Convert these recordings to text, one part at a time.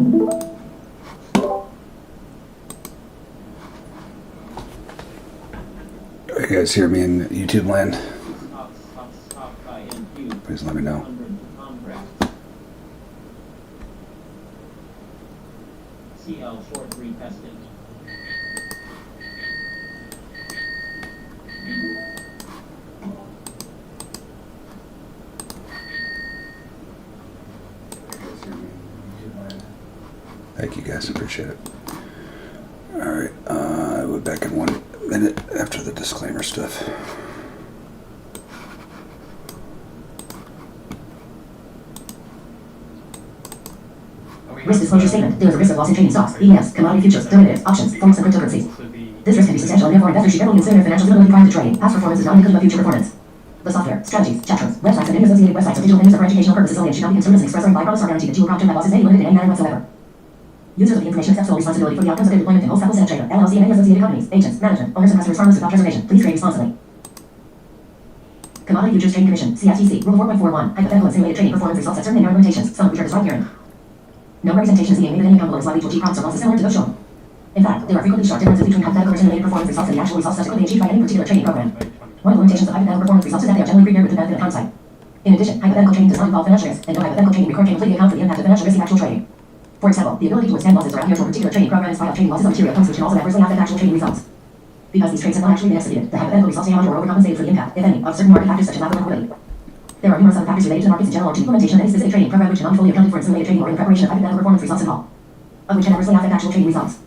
You guys hear me in YouTube land? Please let me know. CL short retested. Thank you guys, appreciate it. Alright, we'll be back in 1 minute after the disclaimer stuff. Risk disclosure statement. There is a risk of loss in trading stocks, ETFs, commodity futures, derivatives, options, forwards, and cryptocurrencies. This risk can be substantial, and therefore investors should carefully consider their financial stability prior to trading. Past performance is not indicative of future performance. The software, strategies, chat rooms, websites, and any associated websites are digital things for educational purposes only and should not be considered as an express or implied promise or guarantee that you will profit or losses may be limited in any manner whatsoever. Users of the information accept full responsibility for the outcomes of their deployment in wholesale and trader, LLC, and any associated companies, agents, management, owners, and customers farmers without reservation. Please trade responsibly. Commodity Futures Trading Commission, CFTC, Rule 4.41, hypothetical and simulated trading performance results have certain inherent limitations, some of which are described herein. No representation is being made that any account is likely to achieve profits or losses similar to those shown. In fact, there are frequently sharp differences between hypothetical or simulated performance results and the actual results subsequently achieved by any particular trading program. One of the limitations of hypothetical performance results is that they are generally prepared with the benefit of hindsight. In addition, hypothetical trading does not involve financial risk, and no hypothetical trading record can completely account for the impact of financial risk in actual trading. For example, the ability to withstand losses or adhere to a particular trading program in spite of trading losses on material comes which can also adversely affect actual trading results. Because these trades have not actually been executed, the hypothetical results may or overcompensated for the impact, if any, of certain market factors such as lack of liquidity. There are numerous other factors related to markets in general or to the implementation of any specific trading program which cannot be fully accounted for in simulated trading or in the preparation of hypothetical performance results at all, of which can adversely affect actual trading results.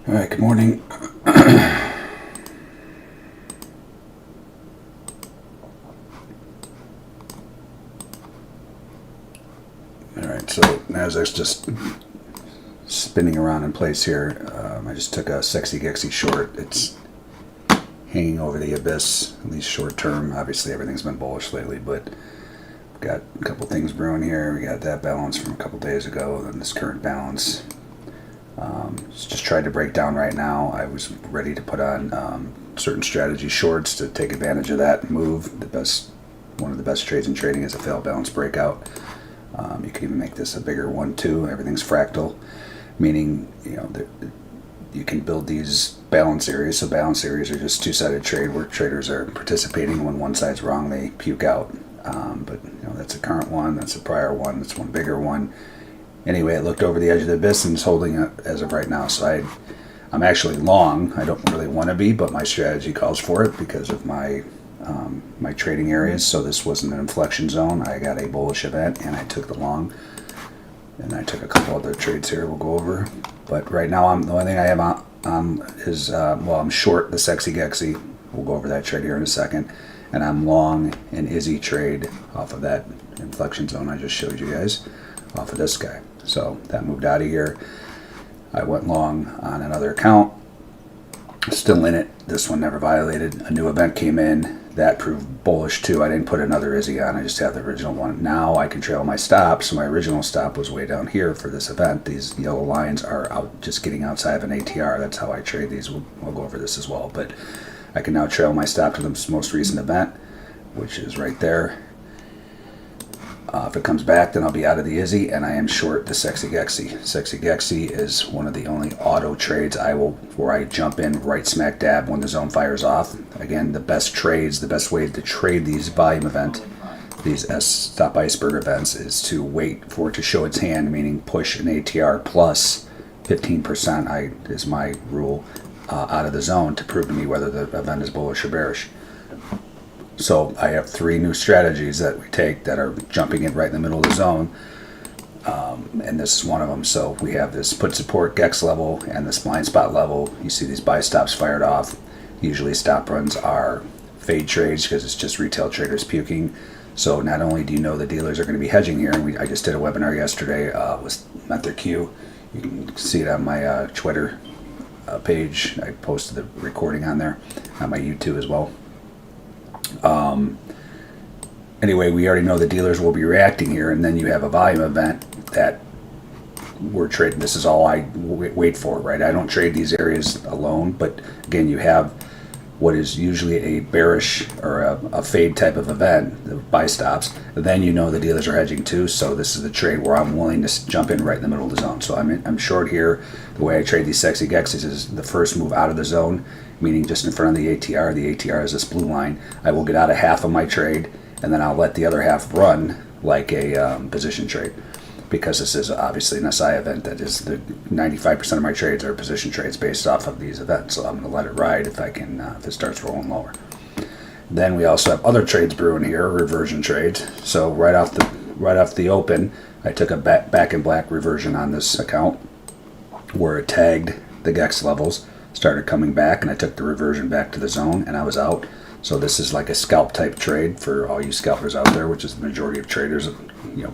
All right, good morning. All right, so Nasdaq's just spinning around in place here. I just took a sexy Gexy short. It's hanging over the abyss, at least short term. Obviously, everything's been bullish lately, but we've got a couple things brewing here. We got that balance from a couple days ago, then this current balance. Just tried to break down right now. I was ready to put on certain strategy shorts to take advantage of that move. One of the best trades in trading is a failed balance breakout. You can even make this a bigger one too. Everything's fractal, meaning you can build these balance areas. So balance areas are just two-sided trade where traders are participating. When one side's wrong, they puke out. But that's a current one. That's a prior one. That's one bigger one. Anyway, it looked over the edge of the abyss and is holding it as of right now. So I'm actually long. I don't really want to be, but my strategy calls for it because of my trading areas. So this wasn't an inflection zone. I got a bullish event and I took the long. And I took a couple other trades here we'll go over. But right now the only thing I have on is, I'm short the sexy Gexy. We'll go over that trade here in a second. And I'm long an Izzy trade off of that inflection zone I just showed you guys, off of this guy. So that moved out of here. I went long on another account. Still in it. This one never violated. A new event came in. That proved bullish too. I didn't put another Izzy on. I just have the original one. Now I can trail my stop. So my original stop was way down here for this event. These yellow lines are out, just getting outside of an ATR. That's how I trade these. We'll go over this as well. But I can now trail my stop to the most recent event, which is right there. If it comes back, then I'll be out of the Izzy, and I am short the sexy Gexy. Sexy Gexy is one of the only auto trades where I jump in right smack dab when the zone fires off. Again, the best trades, the best way to trade these volume event, these Stop Iceberg events, is to wait for it to show its hand, meaning push an ATR plus 15%. Is my rule out of the zone to prove to me whether the event is bullish or bearish. So I have 3 new strategies that we take that are jumping in right in the middle of the zone, and this is one of them. So we have this put support Gex level and this blind spot level. You see these buy stops fired off. Usually stop runs are fade trades because it's just retail traders puking. So not only do you know the dealers are going to be hedging here, and I just did a webinar yesterday with Method Q. You can see it on my Twitter page. I posted the recording on there, on my YouTube as well. Anyway, we already know the dealers will be reacting here, and then you have a volume event that we're trading. This is all I wait for, right? I don't trade these areas alone, but again, you have what is usually a bearish or a fade type of event, the buy stops, then you know the dealers are hedging too. So this is the trade where I'm willing to jump in right in the middle of the zone. So I'm short here. The way I trade these sexy gexies is the first move out of the zone, meaning just in front of the ATR. The ATR is this blue line. I will get out of half of my trade, and then I'll let the other half run like a position trade. Because this is obviously an SI event, that is the 95% of my trades are position trades based off of these events. So I'm going to let it ride if I can, if it starts rolling lower. Then we also have other trades brewing here, reversion trades. So right off the open, I took a back in black reversion on this account where it tagged the GEX levels, started coming back, and I took the reversion back to the zone, and I was out. So this is like a scalp type trade for all you scalpers out there, which is the majority of traders,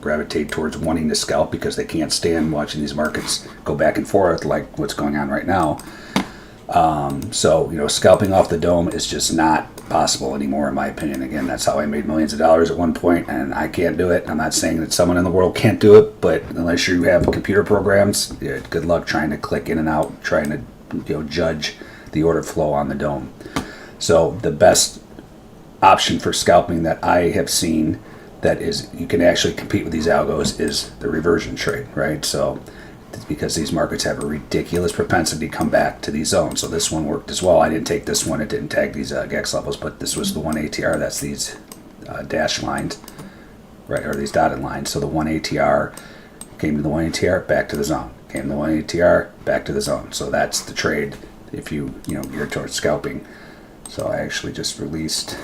gravitate towards wanting to scalp because they can't stand watching these markets go back and forth like what's going on right now. So scalping off the dome is just not possible anymore, in my opinion. Again, that's how I made millions of dollars at one point, and I can't do it. I'm not saying that someone in the world can't do it, but unless you have computer programs, good luck trying to click in and out, trying to judge the order flow on the dome. So the best option for scalping that I have seen that is you can actually compete with these algos is the reversion trade, right? So it's because these markets have a ridiculous propensity to come back to these zones. So this one worked as well. I didn't take this one. It didn't tag these GEX levels, but this was the one ATR. That's these dashed lines, right, or these dotted lines. So the one ATR came to the one ATR, back to the zone. Came to the one ATR, back to the zone. So that's the trade if you geared towards scalping. So I actually just released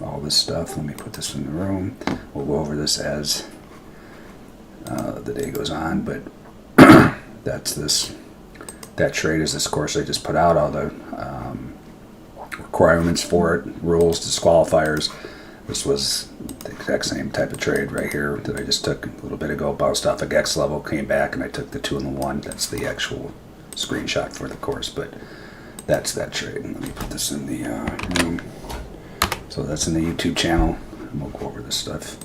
all this stuff. Let me put this in the room. We'll go over this as the day goes on, but that trade is this course I just put out, all the requirements for it, rules, disqualifiers. This was the exact same type of trade right here that I just took a little bit ago, bounced off a GEX level, came back, and I took the 2 and the 1. That's the actual screenshot for the course, but that's that trade. Let me put this in the room. So that's in the YouTube channel, and we'll go over this stuff.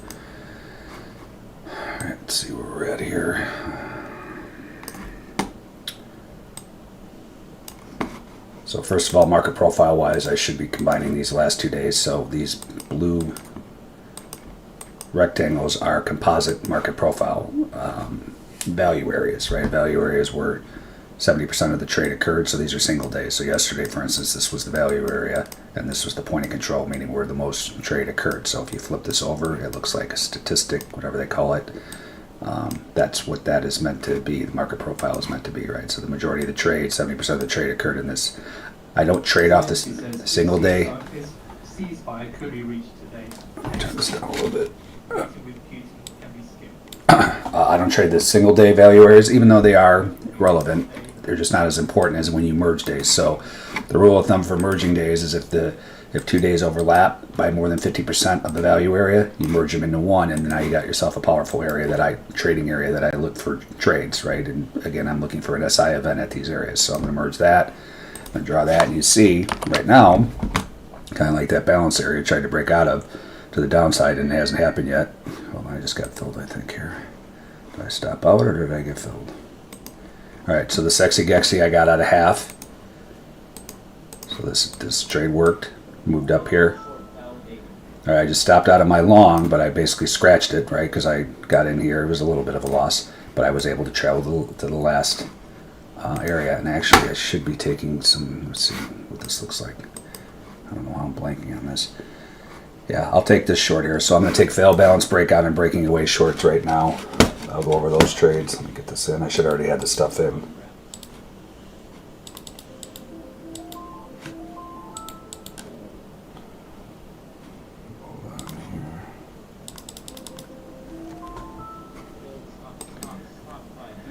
All right, let's see where we're at here. So first of all, market profile wise, I should be combining these last 2 days. So these blue rectangles are composite market profile value areas, right? Value areas where 70% of the trade occurred, so these are single days. So yesterday, for instance, this was the value area, and this was the point of control, meaning where the most trade occurred. So if you flip this over, it looks like a statistic, whatever they call it. That's what that is meant to be. The market profile is meant to be, right? So the majority of the trade, 70% of the trade occurred in this. I don't trade off this single day. Ceasefire could be reached today. Turn this down a little bit. I don't trade the single day value areas, even though they are relevant. They're just not as important as when you merge days. So the rule of thumb for merging days is if 2 days overlap by more than 50% of the value area, you merge them into one, and now you got yourself a powerful area trading area that I look for trades, right? And again, I'm looking for an SI event at these areas. So I'm going to merge that. I'm going to draw that, and you see right now, kind of like that balance area tried to break out of to the downside, and it hasn't happened yet. Hold on, I just got filled, I think, here. Did I stop out or did I get filled? All right, so the sexy gexy I got out of half. So this trade worked, moved up here. All right, I just stopped out of my long, but I basically scratched it, right? Because I got in here, it was a little bit of a loss, but I was able to travel to the last area. And actually, I should be taking some. Let's see what this looks like. I don't know how I'm blanking on this. Yeah, I'll take this short here. So I'm going to take fail, balance, breakout, and breaking away shorts right now. I'll go over those trades. Let me get this in. I should already have the stuff in.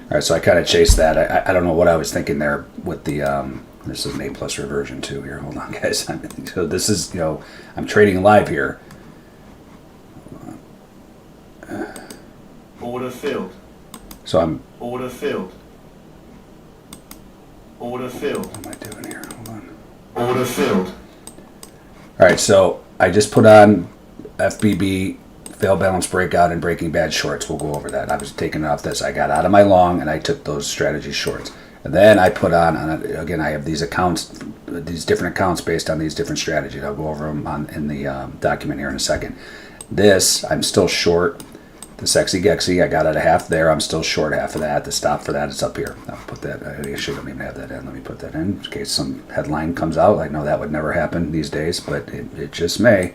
All right, so I kind of chased that. I don't know what I was thinking there with the, this is an A+ reversion too here. Hold on, guys. So this is, I'm trading live here. Order filled. So I'm. Order filled. Order filled. What am I doing here? Hold on. Order filled. All right, so I just put on FBB, fail, balance, breakout, and breaking bad shorts. We'll go over that. I was taking it off this. I got out of my long and I took those strategy shorts. And then I put on again, I have these accounts, these different accounts based on these different strategies. I'll go over them in the document here in a second. This, I'm still short. The Sexy Gexy, I got at a half there. I'm still short half of that. The stop for that is up here. I'll put that, I actually don't even have that in. Let me put that in case some headline comes out. I know that would never happen these days, but it just may,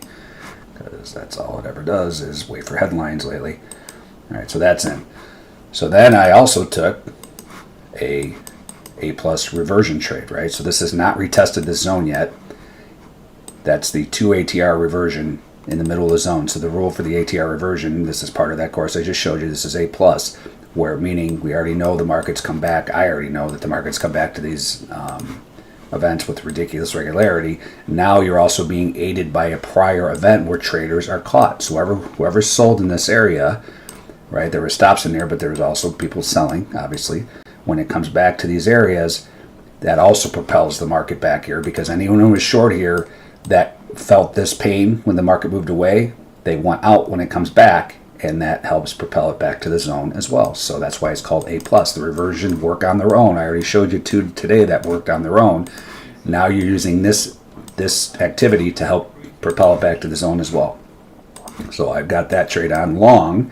because that's all it ever does is wait for headlines lately. All right, so that's in. So then I also took a plus reversion trade, right? So this has not retested this zone yet. That's the 2 ATR reversion in the middle of the zone. So the rule for the ATR reversion, this is part of that course I just showed you, this is A plus, where meaning we already know the markets come back. I already know that the markets come back to these events with ridiculous regularity. Now you're also being aided by a prior event where traders are caught. So whoever's sold in this area, right, there were stops in there, but there was also people selling, obviously. When it comes back to these areas, that also propels the market back here, because anyone who was short here that felt this pain when the market moved away, they want out when it comes back, and that helps propel it back to the zone as well. So that's why it's called A plus. The reversion work on their own. I already showed you two today that worked on their own. Now you're using this activity to help propel it back to the zone as well. So I've got that trade on long.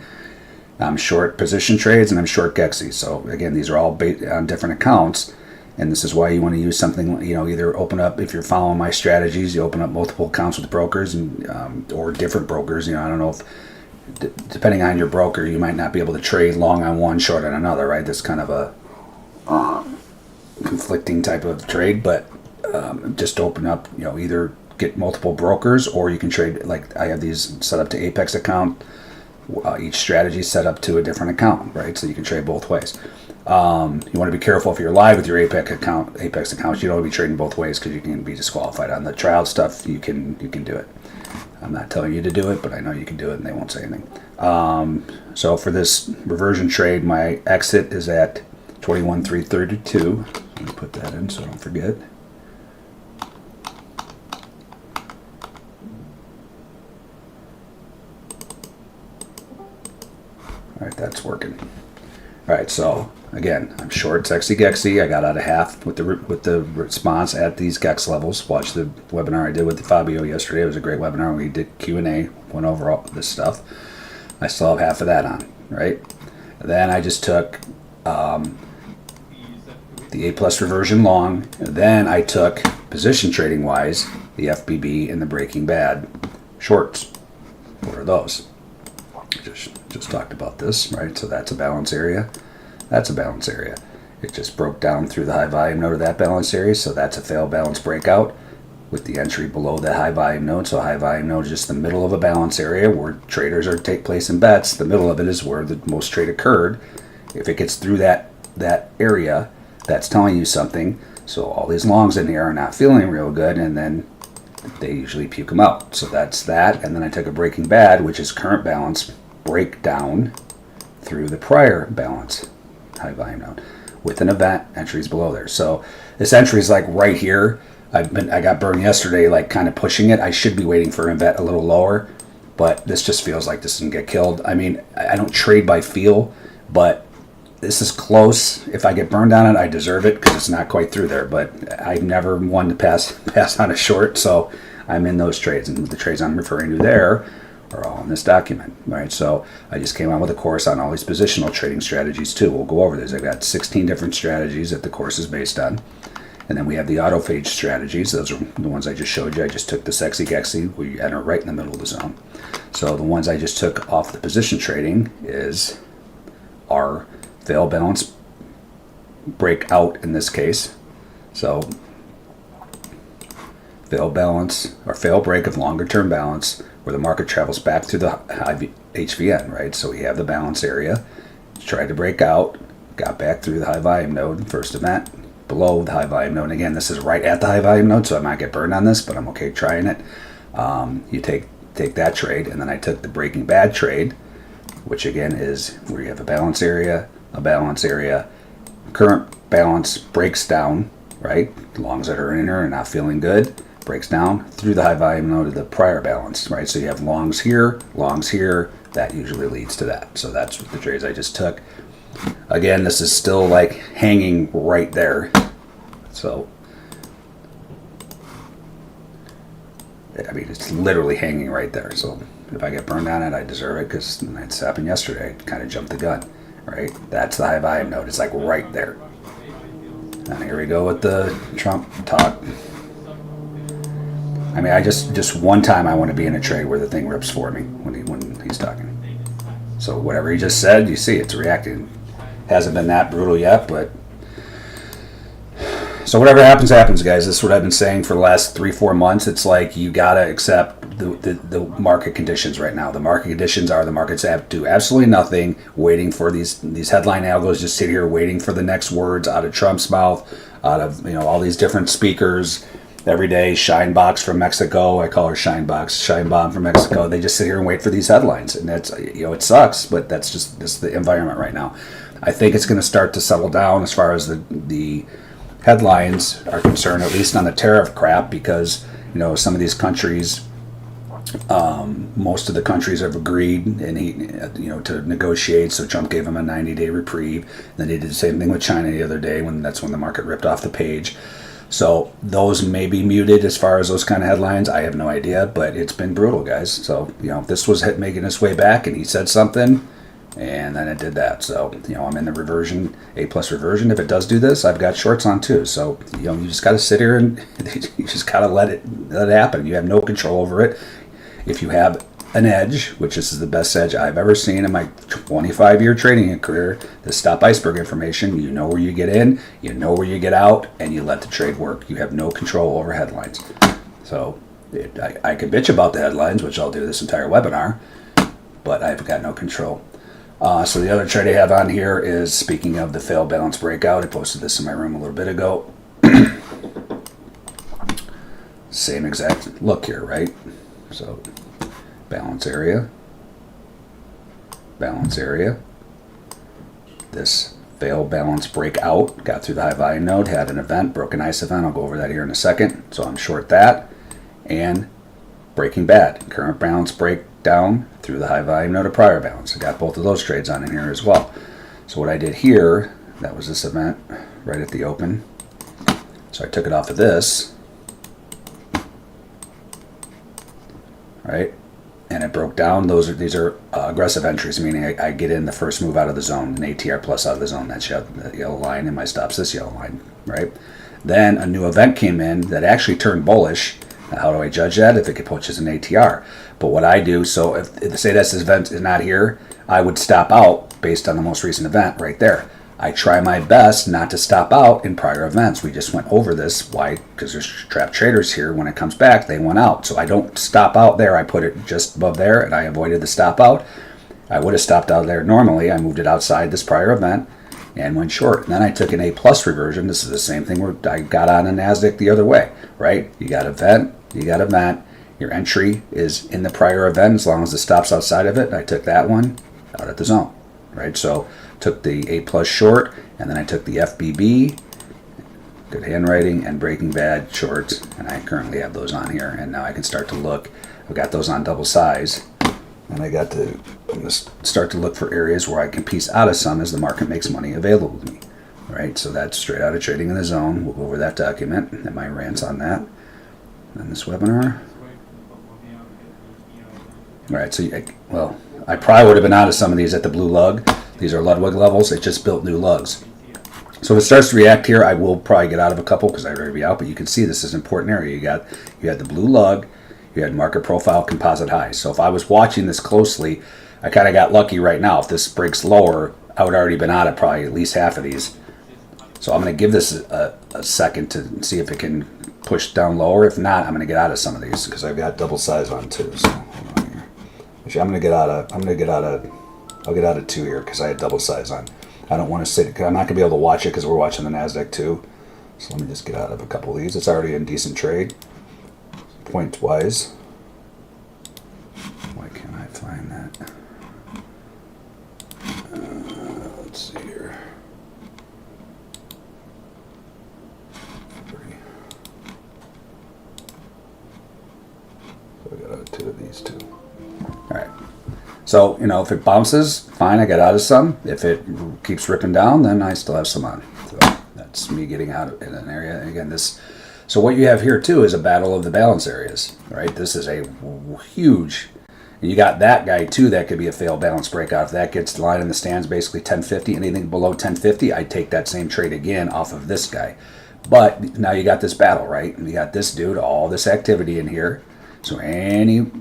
I'm short position trades and I'm short Gexy. So again, these are all based on different accounts. And this is why you want to use something, either open up, if you're following my strategies, you open up multiple accounts with brokers and or different brokers. I don't know if, depending on your broker, you might not be able to trade long on one, short on another, right? That's kind of a conflicting type of trade, but just open up, either get multiple brokers, or you can trade, like I have these set up to Apex account. Each strategy is set up to a different account, right? So you can trade both ways. You want to be careful if you're live with your Apex accounts. You don't want to be trading both ways because you can be disqualified. On the trial stuff, you can do it. I'm not telling you to do it, but I know you can do it, and they won't say anything. So for this reversion trade, my exit is at 21,332. Let me put that in so I don't forget. All right, that's working. All right, so again, I'm short Sexy Gexy. I got out of half with the response at these Gex levels. Watch the webinar I did with Fabio yesterday. It was a great webinar. We did Q&A, went over all this stuff. I still have half of that on, right? Then I just took the A plus reversion long. And then I took position trading wise the FBB and the Breaking Bad shorts. What are those? Just talked about this, right? So that's a balance area. That's a balance area. It just broke down through the high volume node of that balance area, so that's a failed balance breakout with the entry below the high volume node. So high volume node is just the middle of a balance area where traders are take place in bets. The middle of it is where the most trade occurred. If it gets through that area, that's telling you something. So all these longs in here are not feeling real good, and then they usually puke them out. So that's that. And then I took a Breaking Bad, which is current balance breakdown through the prior balance high volume node with an event entries below there. So this entry is like right here. I got burned yesterday, like kind of pushing it. I should be waiting for an event a little lower, but this just feels like this can get killed. I mean, I don't trade by feel, but this is close. If I get burned on it, I deserve it because it's not quite through there. But I've never won to pass on a short, so I'm in those trades, and the trades I'm referring to there are all in this document, right? So I just came out with a course on all these positional trading strategies too. We'll go over these. I've got 16 different strategies that the course is based on. And then we have the autophage strategies. Those are the ones I just showed you. I just took the Sexy Gexy, where you enter right in the middle of the zone. So the ones I just took off the position trading is our fail balance breakout in this case. So fail balance or fail break of longer term balance where the market travels back through the high HVN, right? So we have the balance area, tried to break out, got back through the high volume node, first event, below the high volume node. And again, this is right at the high volume node, so I might get burned on this, but I'm okay trying it. You take that trade, and then I took the Breaking Bad trade, which again is where you have a balance area, current balance breaks down, right? The longs that are in here are not feeling good, breaks down through the high volume node of the prior balance, right? So you have longs here, that usually leads to that. So that's what the trades I just took. again, this is still like hanging right there. So, I mean, it's literally hanging right there. So if I get burned on it, I deserve it, because it's happened yesterday. I kind of jumped the gun, right? That's the high volume node. It's like right there. And here we go with the Trump talk. I mean, I just one time I want to be in a trade where the thing rips for me when he's talking. So whatever he just said, you see, it's reacting. Hasn't been that brutal yet, but so whatever happens, happens, guys. This is what I've been saying for the last 3-4 months. It's like you gotta accept the market conditions right now. The market conditions are the markets have to do absolutely nothing, waiting for these headline algos. Just sit here waiting for the next words out of Trump's mouth, out of all these different speakers. Every day, Shinebox from Mexico. I call her Shinebox, Shinebomb from Mexico. They just sit here and wait for these headlines, and that's it sucks, but that's just the environment right now. I think it's going to start to settle down as far as the headlines are concerned, at least on the tariff crap, because some of these countries, most of the countries have agreed and to negotiate. So Trump gave him a 90-day reprieve. Then he did the same thing with China the other day, that's when the market ripped off the page. So those may be muted as far as those kind of headlines. I have no idea, but it's been brutal, guys. So this was making its way back, and he said something, and then it did that. So I'm in the reversion, A+ reversion. If it does do this, I've got shorts on too. So you just got to sit here and you just got to let it happen. You have no control over it. If you have an edge, which this is the best edge I've ever seen in my 25-year trading career, the stop iceberg information, you know where you get in, you know where you get out, and you let the trade work. You have no control over headlines. So I could bitch about the headlines, which I'll do this entire webinar, but I've got no control. So the other trade I have on here is, speaking of the failed balance breakout, I posted this in my room a little bit ago. Same exact look here, right? So balance area, this failed balance breakout, got through the high volume node, had an event, broken ice event. I'll go over that here in a second. So I'm short that, and breaking bad, current balance breakdown through the high volume node of prior balance. I got both of those trades on in here as well. So what I did here, that was this event right at the open. So I took it off of this, right? And it broke down. These are aggressive entries, meaning I get in the first move out of the zone, an ATR plus out of the zone. That's the yellow line, and my stop's this yellow line, right? Then a new event came in that actually turned bullish. Now, how do I judge that? If it pushes an ATR. But what I do, so if say this event is not here, I would stop out based on the most recent event right there. I try my best not to stop out in prior events. We just went over this. Why? Because there's trap traders here. When it comes back, they went out. So I don't stop out there. I put it just above there, and I avoided the stop out. I would have stopped out there normally. I moved it outside this prior event and went short. And then I took an A+ reversion. This is the same thing where I got on a NASDAQ the other way, right? You got event, Your entry is in the prior event as long as the stop's outside of it. I took that one out at the zone, right? So took the A+ short, and then I took the FBB, good handwriting, and Breaking Bad shorts, and I currently have those on here. And now I can start to look. I've got those on double size, and I'm going to start to look for areas where I can piece out of some as the market makes money available to me. All right, so that's straight out of Trading in the Zone. We'll go over that document and my rants on that in this webinar. All right, so I probably would have been out of some of these at the blue lug. These are Ludwig levels. It just built new lugs. So if it starts to react here, I will probably get out of a couple because I'd already be out. But you can see this is an important area. You had the blue lug. You had market profile composite highs. So if I was watching this closely, I kind of got lucky right now. If this breaks lower, I would have already been out of probably at least half of these. So I'm going to give this a second to see if it can push down lower. If not, I'm going to get out of some of these because I've got double size on too. So hold on here. Actually, I'll get out of 2 here because I had double size on. I don't want to sit, I'm not going to be able to watch it because we're watching the NASDAQ too. So let me just get out of a couple of these. It's already a decent trade. Point wise. Why can't I find that? Let's see here. So I got out of 2 of these too. Alright. So, you know, if it bounces, fine, I got out of some. If it keeps ripping down, then I still have some on. So that's me getting out in an area. And again, so what you have here too is a battle of the balance areas, right? This is a huge, and you got that guy too that could be a failed balance breakout. If that gets the line in the stands, basically 1050, anything below 1050, I take that same trade again off of this guy. But now you got this battle, right? And you got this dude, all this activity in here. So any,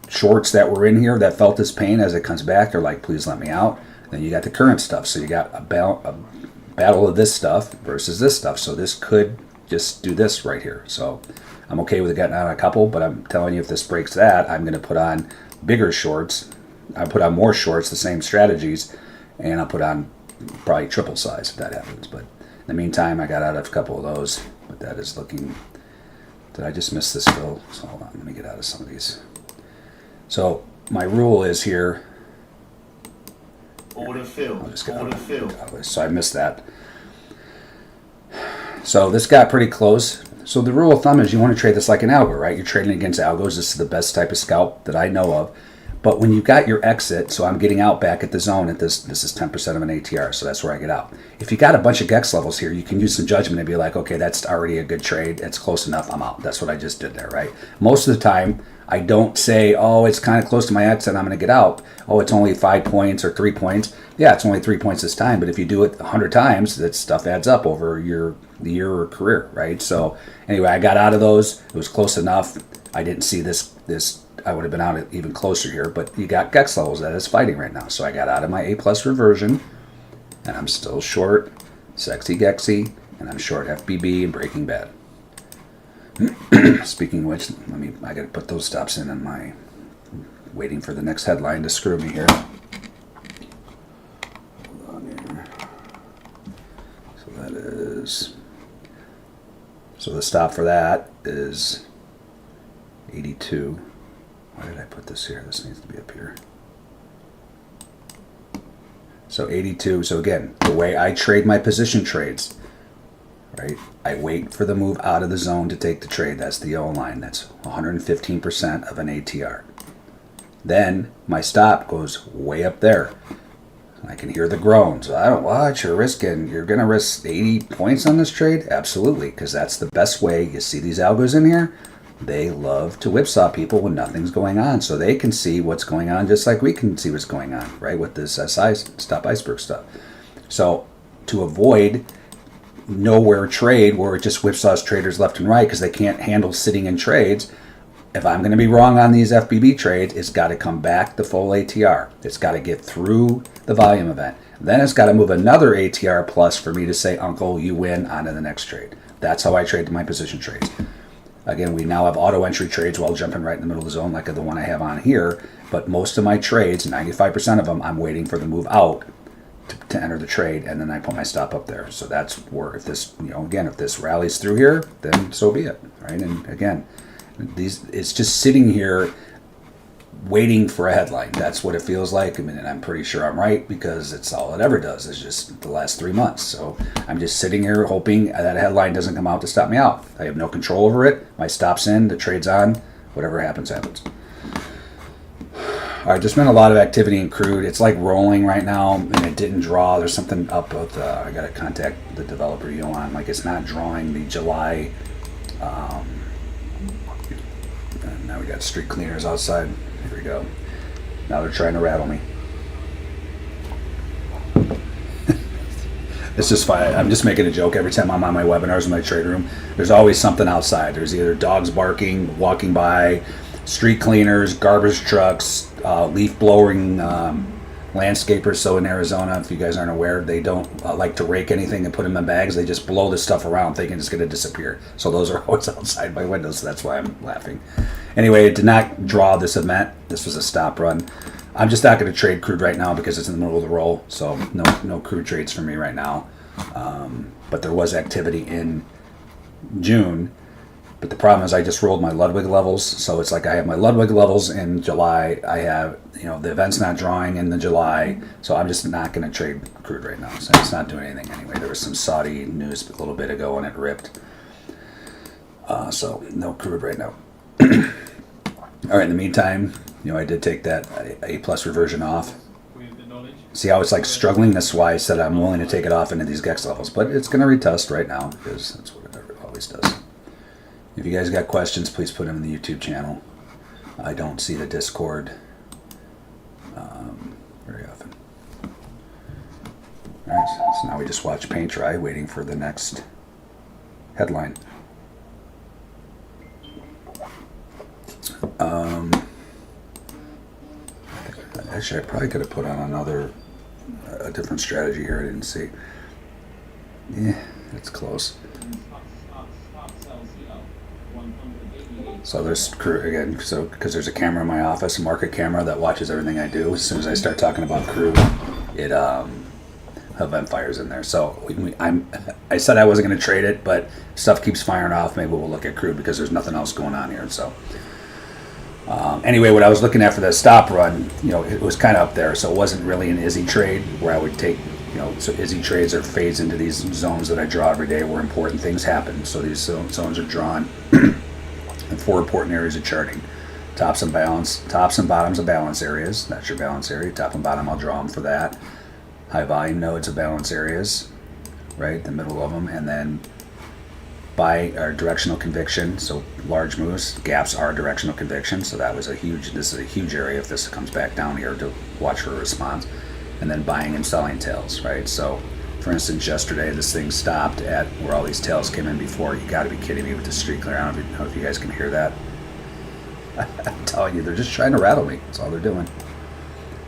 shorts that were in here that felt this pain as it comes back, they're like, please let me out. Then you got the current stuff. So you got a battle of this stuff versus this stuff. So this could just do this right here. So I'm okay with getting out a couple, but I'm telling you, if this breaks that, I'm going to put on bigger shorts. I put on more shorts, the same strategies, and I'll put on probably triple size if that happens. But in the meantime, I got out of a couple of those, but that is looking. Did I just miss this fill? So hold on, let me get out of some of these. So my rule is here. Order filled. I'll just get Order out filled. of this. So I missed that. So this got pretty close. So the rule of thumb is you want to trade this like an algo, right? You're trading against algos. This is the best type of scalp that I know of. But when you've got your exit, so I'm getting out back at the zone at this is 10% of an ATR, so that's where I get out. If you got a bunch of GEX levels here, you can use some judgment and be like, okay, that's already a good trade. It's close enough. I'm out. That's what I just did there, right? Most of the time, I don't say, oh, it's kind of close to my exit, I'm going to get out. Oh, it's only 5 points or 3 points. Yeah, it's only 3 points this time, but if you do it 100 times, that stuff adds up over your year or career, right? So anyway, I got out of those. It was close enough. I didn't see this. I would have been out even closer here, but you got GEX levels that is fighting right now. So I got out of my A+ reversion, and I'm still short Sexy Gexy, and I'm short FBB and Breaking Bad. Speaking of which, I got to put those stops in on my, waiting for the next headline to screw me here. Hold on here. So that is, so the stop for that is 82. Why did I put this here? This needs to be up here. So 82. So again, the way I trade my position trades, right? I wait for the move out of the zone to take the trade. That's the yellow line. That's 115% of an ATR. Then my stop goes way up there. I can hear the groans. I don't watch. You're going to risk 80 points on this trade? Absolutely, because that's the best way. You see these algos in here? They love to whipsaw people when nothing's going on, so they can see what's going on just like we can see what's going on, right, with this SI stop iceberg stuff. So to avoid nowhere trade where it just whipsaws traders left and right because they can't handle sitting in trades, if I'm going to be wrong on these FBB trades, it's got to come back to full ATR. It's got to get through the volume event. Then it's got to move another ATR plus for me to say, Uncle, you win, on to the next trade. That's how I trade my position trades. Again, we now have auto entry trades while jumping right in the middle of the zone like the one I have on here. But most of my trades, 95% of them, I'm waiting for the move out to enter the trade, and then I put my stop up there. So that's where, if this, again, if this rallies through here, then so be it, right? And again, it's just sitting here waiting for a headline. That's what it feels like. I mean, and I'm pretty sure I'm right because it's all it ever does is just the last 3 months. So I'm just sitting here hoping that a headline doesn't come out to stop me out. I have no control over it. My stop's in, the trade's on, whatever happens, happens. All right, there's been a lot of activity in crude. It's like rolling right now, and it didn't draw. There's something up with, I got to contact the developer, on, like it's not drawing the July. And now we got street cleaners outside. Here we go. Now they're trying to rattle me. It's just fine. I'm just making a joke every time I'm on my webinars in my trade room. There's always something outside. There's either dogs barking, walking by, street cleaners, garbage trucks, leaf blowing landscapers. So in Arizona, if you guys aren't aware, they don't like to rake anything and put them in bags. They just blow this stuff around thinking it's going to disappear. So those are always outside my windows. So that's why I'm laughing. Anyway, it did not draw this event. This was a stop run. I'm just not going to trade crude right now because it's in the middle of the roll. So no crude trades for me right now. But there was activity in June. But the problem is I just rolled my Ludwig levels. So it's like I have my Ludwig levels in July. I have, the event's not drawing in the July. So I'm just not going to trade crude right now. So it's not doing anything anyway. There was some Saudi news a little bit ago and it ripped. So no crude right now. All right, in the meantime, I did take that A plus reversion off. With the knowledge. See how it's like struggling? That's why I said I'm willing to take it off into these gex levels, but it's going to retest right now because that's what it always does. If you guys got questions, please put them in the YouTube channel. I don't see the Discord very often. All right, so now we just watch paint dry, waiting for the next headline. Actually, I probably could have put on a different strategy here. I didn't see. Yeah, it's close. So there's crew again. So because there's a camera in my office, a market camera that watches everything I do. As soon as I start talking about crew, it event fires in there. So I said I wasn't going to trade it, but stuff keeps firing off. Maybe we'll look at crew because there's nothing else going on here. So. Anyway, what I was looking at for the stop run, it was kind of up there, so it wasn't really an Izzy trade where I would take, so Izzy trades are fades into these zones that I draw every day where important things happen. So these zones are drawn in 4 important areas of charting: tops and bottoms of balance areas. That's your balance area. Top and bottom, I'll draw them for that. High volume nodes of balance areas, right, the middle of them, and then buy our directional conviction, so large moves, gaps are directional conviction, so this is a huge area if this comes back down here to watch for a response. And then buying and selling tails, right? So for instance, yesterday this thing stopped at where all these tails came in before. You got to be kidding me with the street clear. I don't know if you guys can hear that. I'm telling you, they're just trying to rattle me. That's all they're doing.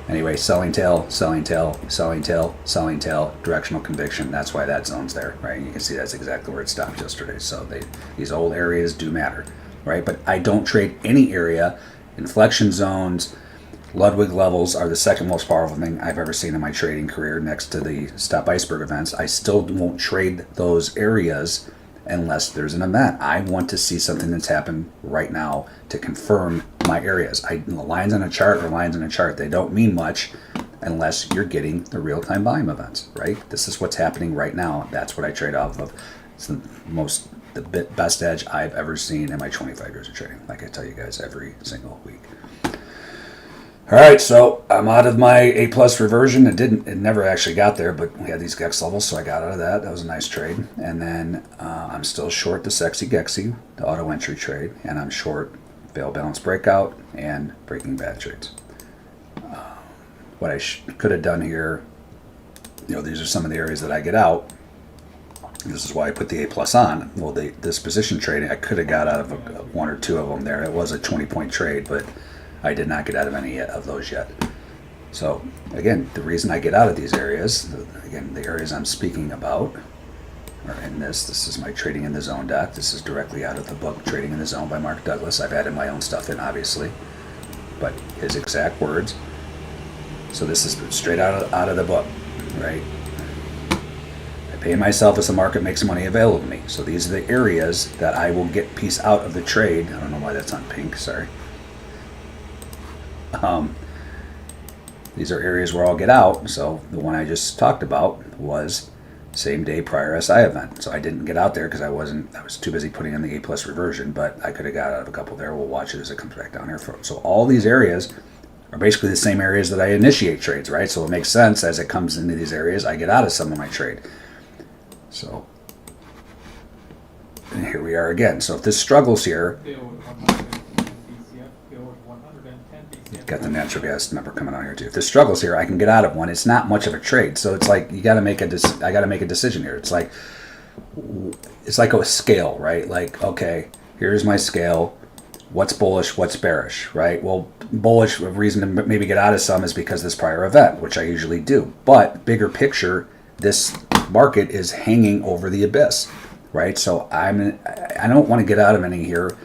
Anyway, selling tail, selling tail, selling tail, selling tail, directional conviction. That's why that zone's there, right? You can see that's exactly where it stopped yesterday. So these old areas do matter, right? But I don't trade any area. Inflection zones, Ludwig levels are the second most powerful thing I've ever seen in my trading career next to the Stop Iceberg events. I still won't trade those areas unless there's an event. I want to see something that's happened right now to confirm my areas. Lines on a chart are lines on a chart. They don't mean much unless you're getting the real-time volume events, right? This is what's happening right now. That's what I trade off of. It's the best edge I've ever seen in my 25 years of trading, like I tell you guys every single week. All right, so I'm out of my A plus reversion. It never actually got there, but we had these gex levels, so I got out of that. That was a nice trade. And then I'm still short the sexy gexy, the auto entry trade, and I'm short fail balance breakout and breaking bad trades. What I could have done here, these are some of the areas that I get out. This is why I put the A plus on. Well, this position trading, I could have got out of 1 or 2 of them there. It was a 20-point trade, but I did not get out of any of those yet. So again, the reason I get out of these areas, the areas I'm speaking about are in this is my Trading in the Zone deck. This is directly out of the book Trading in the Zone by Mark Douglas. I've added my own stuff in, obviously, but his exact words. So this is straight out of the book, right? I pay myself as the market makes money available to me. So these are the areas that I will get piece out of the trade. I don't know why that's on pink, sorry. These are areas where I'll get out. So the one I just talked about was same day prior SI event. So I didn't get out there because I was too busy putting in the A plus reversion, but I could have got out of a couple there. We'll watch it as it comes back down here. So all these areas are basically the same areas that I initiate trades, right? So it makes sense as it comes into these areas, I get out of some of my trade. So and here we are again. So if this struggles here, got the natural gas number coming out here too. If this struggles here, I can get out of one. It's not much of a trade, so it's like I got to make a decision here. It's like a scale, right? Like, okay, here's my scale. What's bullish? What's bearish? Right? Well, bullish reason to maybe get out of some is because this prior event, which I usually do. But bigger picture, this market is hanging over the abyss, right? So I don't want to get out of any here.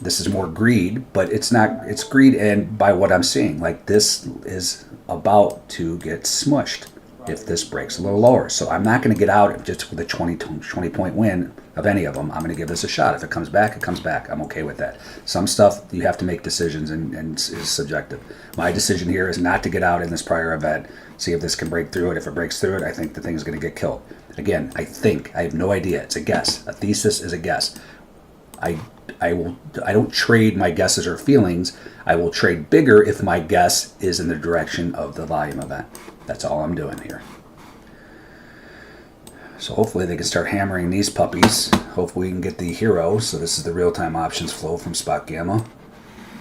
This is more greed, but it's not. It's greed, and by what I'm seeing, like this is about to get smushed if this breaks a little lower. So I'm not going to get out just with a 20-point win of any of them. I'm going to give this a shot. If it comes back, it comes back. I'm okay with that. Some stuff you have to make decisions and is subjective. My decision here is not to get out in this prior event. See if this can break through it. If it breaks through it, I think the thing is going to get killed. Again, I have no idea. It's a guess. A thesis is a guess. I don't trade my guesses or feelings. I will trade bigger if my guess is in the direction of the volume event. That's all I'm doing here. So hopefully they can start hammering these puppies. Hopefully we can get the hero. So this is the real-time options flow from Spot Gamma.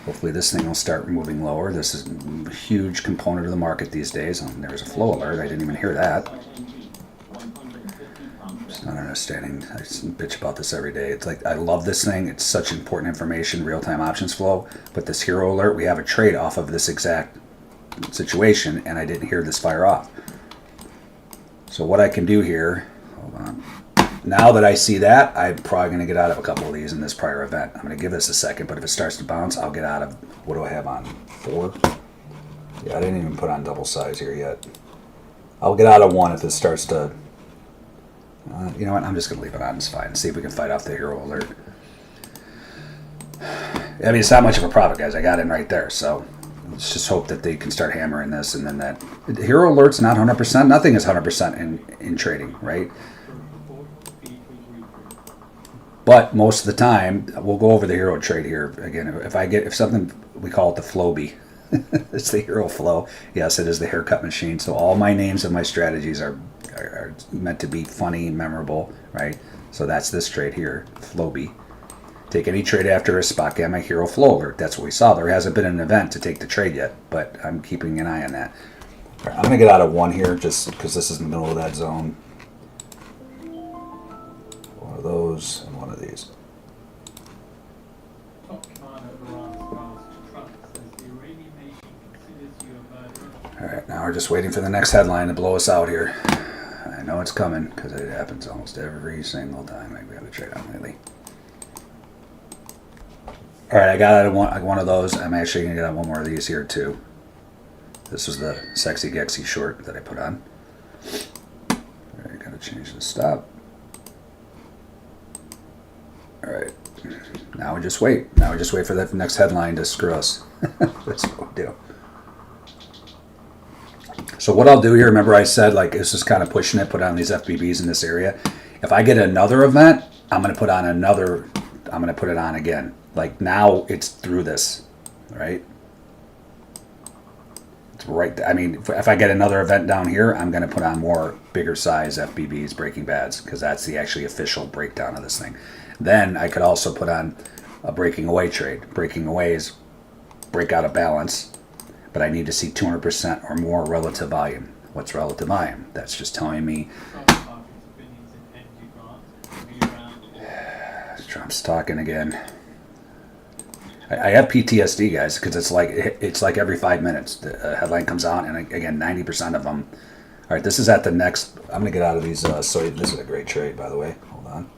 Hopefully this thing will start moving lower. This is a huge component of the market these days. There's a flow alert. I didn't even hear that. It's not understanding. I bitch about this every day. It's like, I love this thing. It's such important information, real-time options flow. But this hero alert, we have a trade off of this exact situation, and I didn't hear this fire off. So what I can do here, hold on. Now that I see that, I'm probably going to get out of a couple of these in this prior event. I'm going to give this a second, but if it starts to bounce, I'll get out of, what do I have on? 4? Yeah, I didn't even put on double size here yet. I'll get out of 1 if this starts to, you know what, I'm just going to leave it on, it's fine. See if we can fight off the hero alert. I mean, it's not much of a profit, guys. I got in right there, so let's just hope that they can start hammering this, and then that, the hero alert's not 100%. Nothing is 100% in trading, right? But most of the time, we'll go over the hero trade here. Again, if something, we call it the Flowbee. It's the hero flow. Yes, it is the haircut machine. So all my names of my strategies are meant to be funny, memorable, right? So that's this trade here, Flowbee. Take any trade after a Spot Gamma hero flow alert. That's what we saw. There hasn't been an event to take the trade yet, but I'm keeping an eye on that. All right, I'm going to get out of 1 here just because this is in the middle of that zone. One of those and one of these. Top commander of Iran's Trump says the Iranian nation considers you a murderer. All right, now we're just waiting for the next headline to blow us out here. I know it's coming because it happens almost every single time we have a trade on lately. All right, I got out of one of those. I'm actually going to get on one more of these here too. This was the Sexy Gexy short that I put on. All right, got to change the stop. All right, now we just wait. Now we just wait for that next headline to screw us. That's what we do. So what I'll do here, remember I said like it's just kind of pushing it, put on these FBBs in this area. If I get another event, I'm going to put on another, I'm going to put it on again. Like now it's through this, right? It's right there. I mean, if I get another event down here, I'm going to put on more bigger size FBBs, Breaking Bads, because that's the actually official breakdown of this thing. Then I could also put on a breaking away trade. Breaking away is break out of balance, but I need to see 200% or more relative volume. What's relative volume? That's just telling me Trump's talking again. I have PTSD, guys, because it's like every 5 minutes the headline comes out, and again, 90% of them. All right, this is at the next. I'm gonna get out of these. So this is a great trade, by the way. Hold on.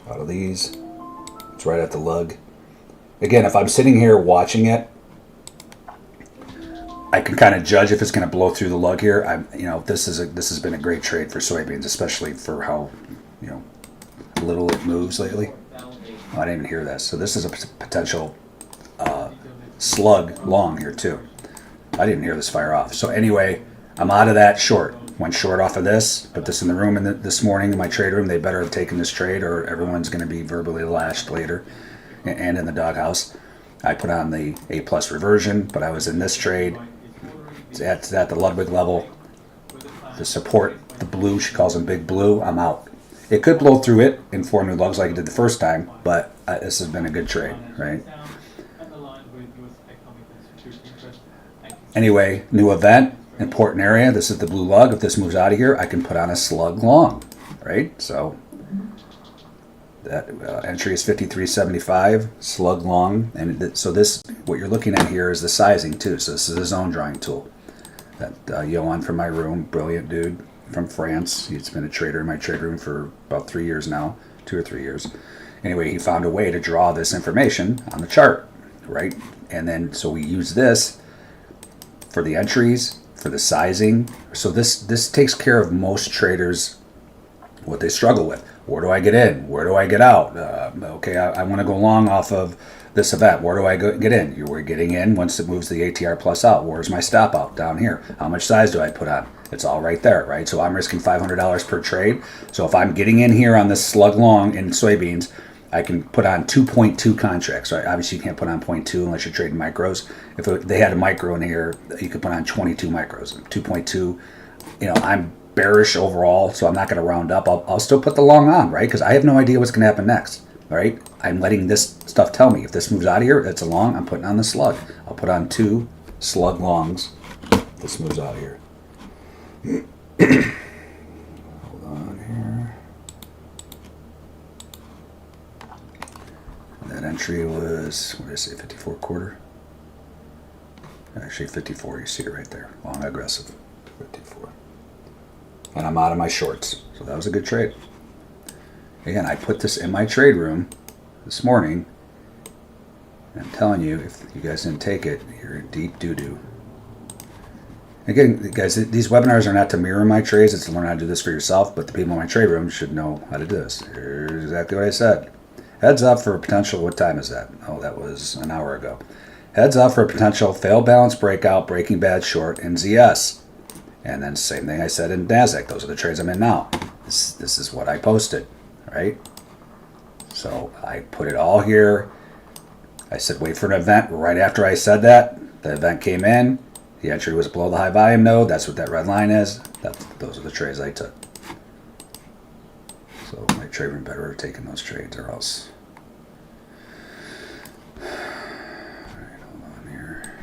Out of these, it's right at the lug. Again, if I'm sitting here watching it, I can kind of judge if it's going to blow through the lug here. This has been a great trade for soybeans, especially for how little it moves lately. Oh, I didn't even hear this. So this is a potential slug long here too. I didn't hear this fire off. So anyway, I'm out of that short. Went short off of this. Put this in the room this morning in my trade room. They better have taken this trade or everyone's going to be verbally lashed later. And in the doghouse. I put on the A+ reversion, but I was in this trade. It's at the Ludwig level. The support, the blue, she calls them big blue, I'm out. It could blow through it in 4 new lugs like it did the first time, but this has been a good trade, right? Anyway, new event, important area. This is the blue lug. If this moves out of here, I can put on a slug long, right? So that entry is 53.75, slug long. And so this, what you're looking at here is the sizing too. So this is a zone drawing tool. That Johan from my room, brilliant dude from France. He's been a trader in my trade room for about 3 years now, 2 or 3 years. Anyway, he found a way to draw this information on the chart, right? And then, so we use this for the entries, for the sizing. So this takes care of most traders, what they struggle with. Where do I get in? Where do I get out? Okay, I want to go long off of this event. Where do I get in? We're getting in once it moves the ATR plus out. Where's my stop out? Down here. How much size do I put on? It's all right there, right? So I'm risking $500 per trade. So if I'm getting in here on this slug long in soybeans, I can put on 2.2 contracts, right? Obviously, you can't put on 0.2 unless you're trading micros. If they had a micro in here, you could put on 22 micros. 2.2, you know, I'm bearish overall, so I'm not going to round up. I'll still put the long on, right? Because I have no idea what's going to happen next, right? I'm letting this stuff tell me. If this moves out of here, it's a long. I'm putting on the slug. I'll put on 2 slug longs. If this moves out of here. Hold on here. That entry was, what did I say, 54 quarter? Actually 54, you see it right there. Long aggressive, 54. And I'm out of my shorts, so that was a good trade. Again, I put this in my trade room this morning. And I'm telling you, if you guys didn't take it, you're in deep doo-doo. Again, guys, these webinars are not to mirror my trades. It's to learn how to do this for yourself, but the people in my trade room should know how to do this. Here's exactly what I said. Heads up for a potential, what time is that? Oh, that was an hour ago. Heads up for a potential failed balance breakout, breaking bad short in ZS. And then same thing I said in NASDAQ. Those are the trades I'm in now. This is what I posted, right? So I put it all here. I said wait for an event. Right after I said that, the event came in. The entry was below the high volume node. That's what that red line is. Those are the trades I took. So my trade room better have taken those trades or else. All right, hold on here.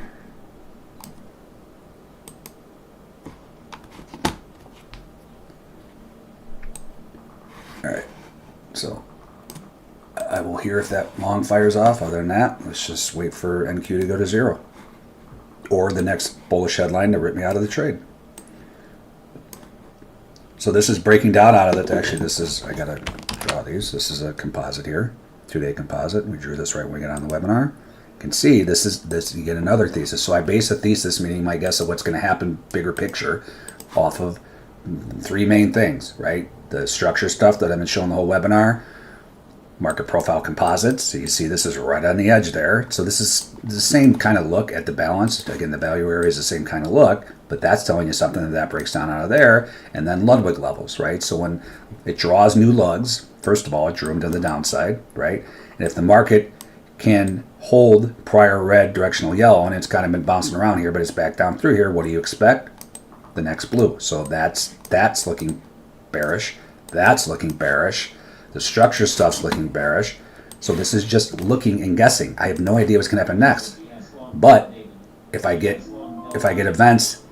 All right, so I will hear if that long fires off. Other than that, let's just wait for NQ to go to 0. Or the next bullish headline to rip me out of the trade. So this is breaking down out of it. Actually, this is, I gotta draw these. This is a composite here, 2-day composite. We drew this right when we got on the webinar. You can see this is this. You get another thesis. So I base a thesis, meaning my guess of what's going to happen, bigger picture, off of 3 main things, right? The structure stuff that I've been showing the whole webinar. Market profile composites. So you see this is right on the edge there. So this is the same kind of look at the balance. Again, the value area is the same kind of look, but that's telling you something that breaks down out of there. And then Ludwig levels, right? So when it draws new lugs, first of all, it drew them to the downside, right? And if the market can hold prior red directional yellow, and it's kind of been bouncing around here, but it's back down through here, what do you expect? The next blue. So that's looking bearish. That's looking bearish. The structure stuff's looking bearish. So this is just looking and guessing. I have no idea what's going to happen next. But if I get events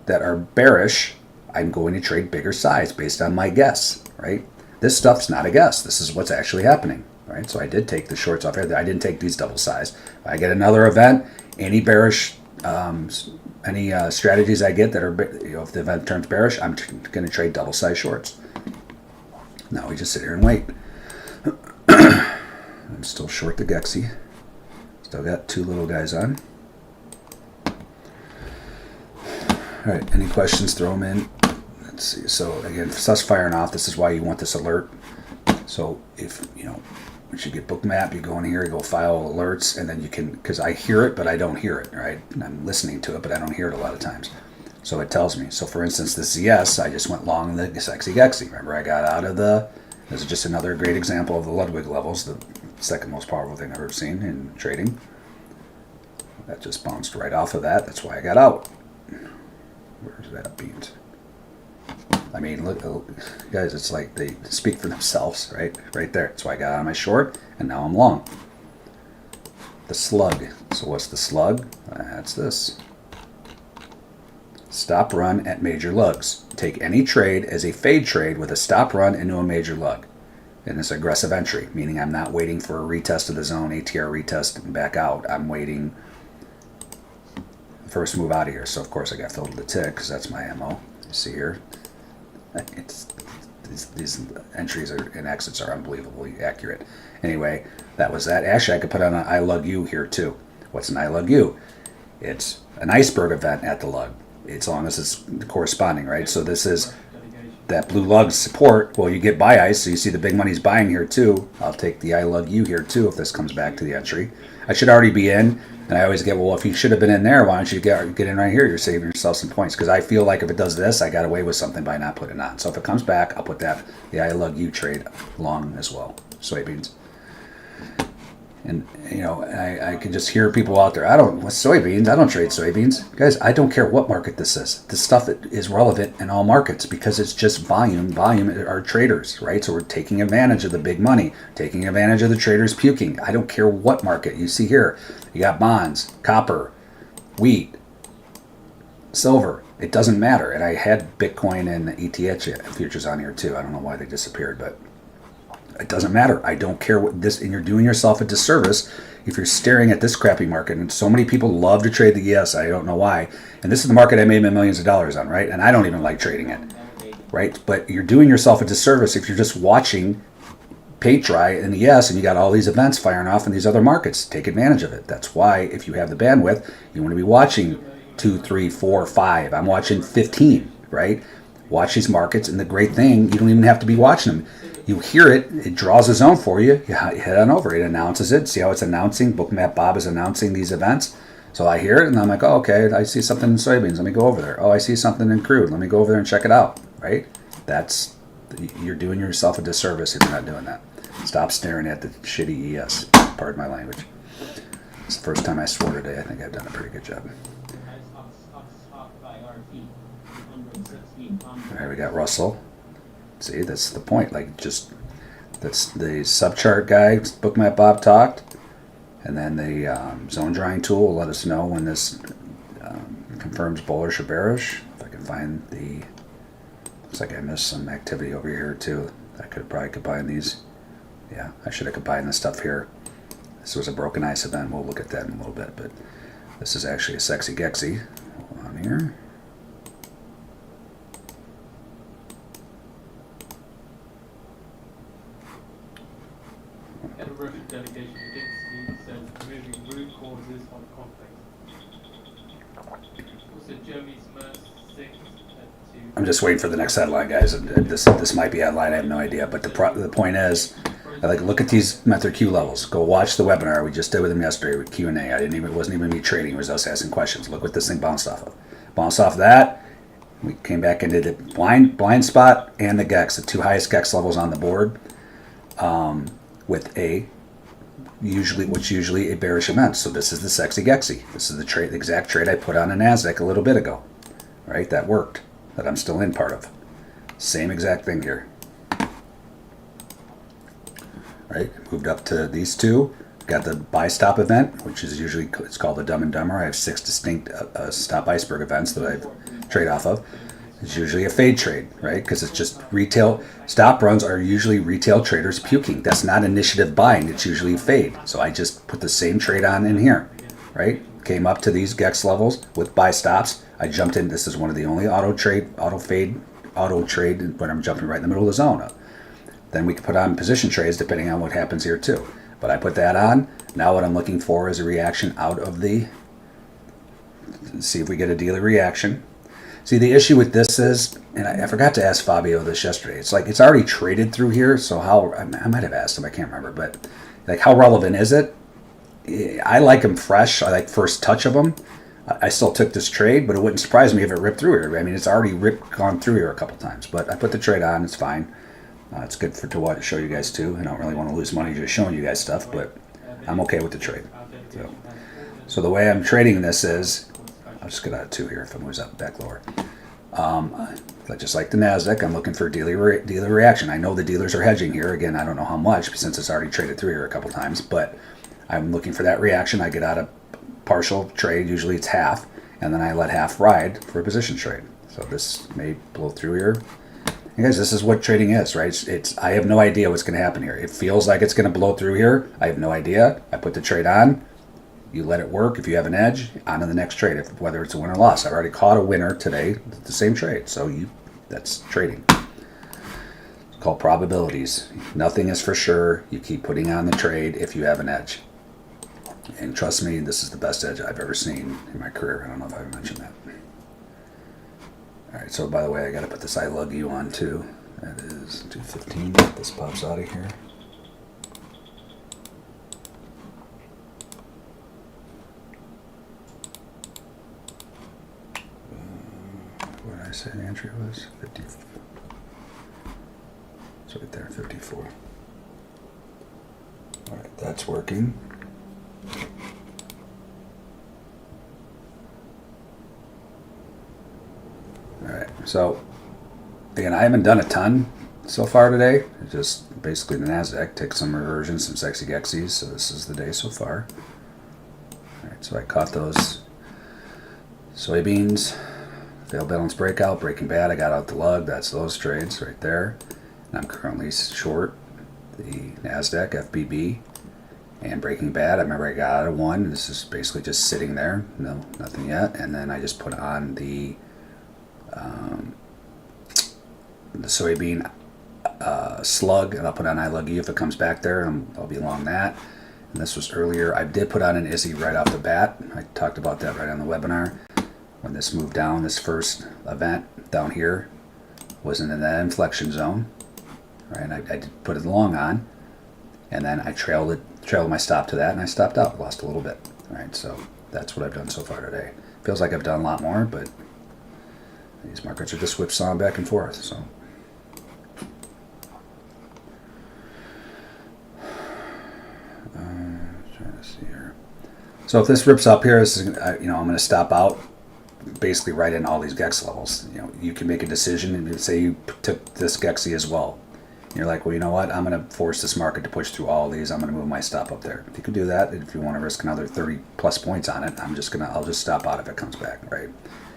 that are bearish, I'm going to trade bigger size based on my guess, right? This stuff's not a guess. This is what's actually happening, right? So I did take the shorts off here. I didn't take these double size. If I get another event, any bearish, any strategies I get that are, if the event turns bearish, I'm going to trade double size shorts. Now we just sit here and wait. I'm still short the Gexy. Still got 2 little guys on. All right, any questions, throw them in. Let's see. So again, sus firing off. This is why you want this alert. So if, once you get Bookmap, you go in here, you go file alerts, and then you can, because I hear it, but I don't hear it, right? And I'm listening to it, but I don't hear it a lot of times. So it tells me. So for instance, this ZS, I just went long the sexy Gexy. Remember, I got out of this is just another great example of the Ludwig levels, the second most powerful thing I've ever seen in trading. That just bounced right off of that. That's why I got out. Where's that beat? I mean, look, guys, it's like they speak for themselves, right? Right there. That's why I got out of my short, and now I'm long. The slug. So what's the slug? That's this. Stop run at major lugs. Take any trade as a fade trade with a stop run into a major lug. And it's aggressive entry, meaning I'm not waiting for a retest of the zone, ATR retest, and back out. I'm waiting first move out of here. So of course I got filled with the tick because that's my MO. You see here, these entries and exits are unbelievably accurate. Anyway, that was that. Actually, I could put on an I lug U here too. What's an I lug U? It's an iceberg event at the lug. As long as it's corresponding, right? So this is that blue lug support. Well, you get buy ice, so you see the big money's buying here too. I'll take the I lug U here too if this comes back to the entry. I should already be in, and I always get, well, if you should have been in there, why don't you get in right here? You're saving yourself some points, because I feel like if it does this, I got away with something by not putting it on. So if it comes back, I'll put the I lug U trade long as well. soybeans. And, you know, I can just hear people out there, what's soybeans? I don't trade soybeans. Guys, I don't care what market this is. This stuff is relevant in all markets because it's just volume. Volume are traders, right? So we're taking advantage of the big money, taking advantage of the traders puking. I don't care what market you see here. You got bonds, copper, wheat, silver. It doesn't matter. And I had Bitcoin and ETH futures on here too. I don't know why they disappeared, but it doesn't matter. I don't care what this, and you're doing yourself a disservice if you're staring at this crappy market. And so many people love to trade the ES. I don't know why. And this is the market I made millions of dollars on, right? And I don't even like trading it, right? But you're doing yourself a disservice if you're just watching Patri and the ES and you got all these events firing off in these other markets. Take advantage of it. That's why if you have the bandwidth, you want to be watching 2, 3, 4, 5. I'm watching 15, right? Watch these markets, and the great thing, you don't even have to be watching them. You hear it, it draws a zone for you, you head on over, it announces it. See how it's announcing? Bookmap Bob is announcing these events. So I hear it, and I'm like, oh, okay, I see something in soybeans, let me go over there. Oh, I see something in crude, let me go over there and check it out, right? You're doing yourself a disservice if you're not doing that. Stop staring at the shitty ES, pardon my language. It's the first time I swore today. I think I've done a pretty good job. All right, we got Russell. See, that's the point. Like, just that's the subchart guy, Bookmap Bob talked, and then the zone drawing tool will let us know when this confirms bullish or bearish. If I can find the, looks like I missed some activity over here too. I could probably combine these. Yeah, I should have combined this stuff here. This was a broken ice event. We'll look at that in a little bit, but this is actually a sexy Gexy. Hold on here. Head of Russian delegation to Dixie says removing root causes of conflict. Also, Germany's Merz sinks to. I'm just waiting for the next headline, guys. This might be a headline. I have no idea. But the point is, I like look at these Method Q levels. Go watch the webinar we just did with him yesterday with Q&A. It wasn't even me trading. It was us asking questions. Look what this thing bounced off of. Bounced off that. We came back into the blind spot and the Gex, the two highest Gex levels on the board. With usually a bearish event. So this is the sexy Gexy. This is the exact trade I put on a NASDAQ a little bit ago, right? That worked, that I'm still in part of. Same exact thing here, right? Moved up to these two. Got the buy stop event, which is usually, it's called the Dumb and Dumber. I have 6 distinct stop iceberg events that I trade off of. It's usually a fade trade, right? Because it's just retail. Stop runs are usually retail traders puking. That's not initiative buying. It's usually fade. So I just put the same trade on in here, right? Came up to these Gex levels with buy stops. I jumped in. This is one of the only auto trade when I'm jumping right in the middle of the zone. Then we can put on position trades depending on what happens here too. But I put that on. Now what I'm looking for is a reaction out of the, see if we get a daily reaction. See, the issue with this is, and I forgot to ask Fabio this yesterday, it's like it's already traded through here, so how, I might have asked him, I can't remember, but like how relevant is it? I like them fresh. I like first touch of them. I still took this trade, but it wouldn't surprise me if it ripped through here. I mean, it's already gone through here a couple times, but I put the trade on, it's fine. It's good to show you guys too. I don't really want to lose money just showing you guys stuff, but I'm okay with the trade. So the way I'm trading this is, I'll just get out of 2 here if it moves up back lower. Just like the NASDAQ, I'm looking for dealer reaction. I know the dealers are hedging here. Again, I don't know how much since it's already traded through here a couple times, but I'm looking for that reaction. I get out a partial trade. Usually it's half, and then I let half ride for a position trade. So this may blow through here. And guys, this is what trading is, right? I have no idea what's going to happen here. It feels like it's going to blow through here. I have no idea. I put the trade on. You let it work. If you have an edge, on to the next trade, whether it's a win or loss. I've already caught a winner today with the same trade. So that's trading. It's called probabilities. Nothing is for sure. You keep putting on the trade if you have an edge. And trust me, this is the best edge I've ever seen in my career. I don't know if I mentioned that. All right, so by the way, I got to put this I love you on too. That is 215. This pops out of here. What did I say the entry was? 50. It's right there, 54. That's working. Alright, so again, I haven't done a ton so far today. Just basically the NASDAQ, take some reversions, some sexy gexies, so this is the day so far. Alright, so I caught those soybeans, failed balance breakout, Breaking Bad, I got out the lug, that's those trades right there. And I'm currently short the NASDAQ, FBB, and Breaking Bad. I remember I got out of one, this is basically just sitting there, no, nothing yet, and then I just put on the soybean slug, and I'll put on iLuggy if it comes back there, and I'll be along that. And this was earlier. I did put on an Izzy right off the bat. I talked about that right on the webinar. When this moved down, this first event down here wasn't in that inflection zone, right? And I did put it long on, and then I trailed my stop to that, and I stopped out, lost a little bit, right? So that's what I've done so far today. Feels like I've done a lot more, but these markets are just whipsawing back and forth. So. Trying to see here. So if this rips up here, this is, I'm going to stop out, basically right in all these gex levels. You can make a decision and say you took this gexy as well. And you're like, well, you know what? I'm going to force this market to push through all these. I'm going to move my stop up there. If you could do that, if you want to risk another 30 plus points on it, I'll just stop out if it comes back, right?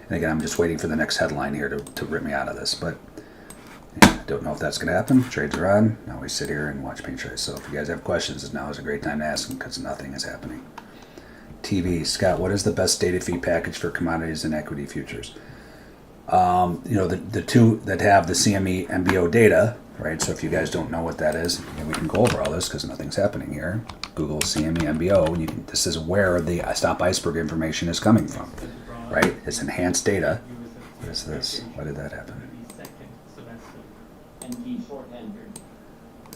And again, I'm just waiting for the next headline here to rip me out of this, but yeah, don't know if that's going to happen. Trades are on. Now we sit here and watch paint trades. So if you guys have questions, now is a great time to ask them because nothing is happening. TV, Scott, what is the best data feed package for commodities and equity futures? The two that have the CME MBO data, right? So if you guys don't know what that is, we can go over all this because nothing's happening here. Google CME MBO, and this is where the Stop Iceberg information is coming from, right? It's enhanced data. What is this? Why did that happen?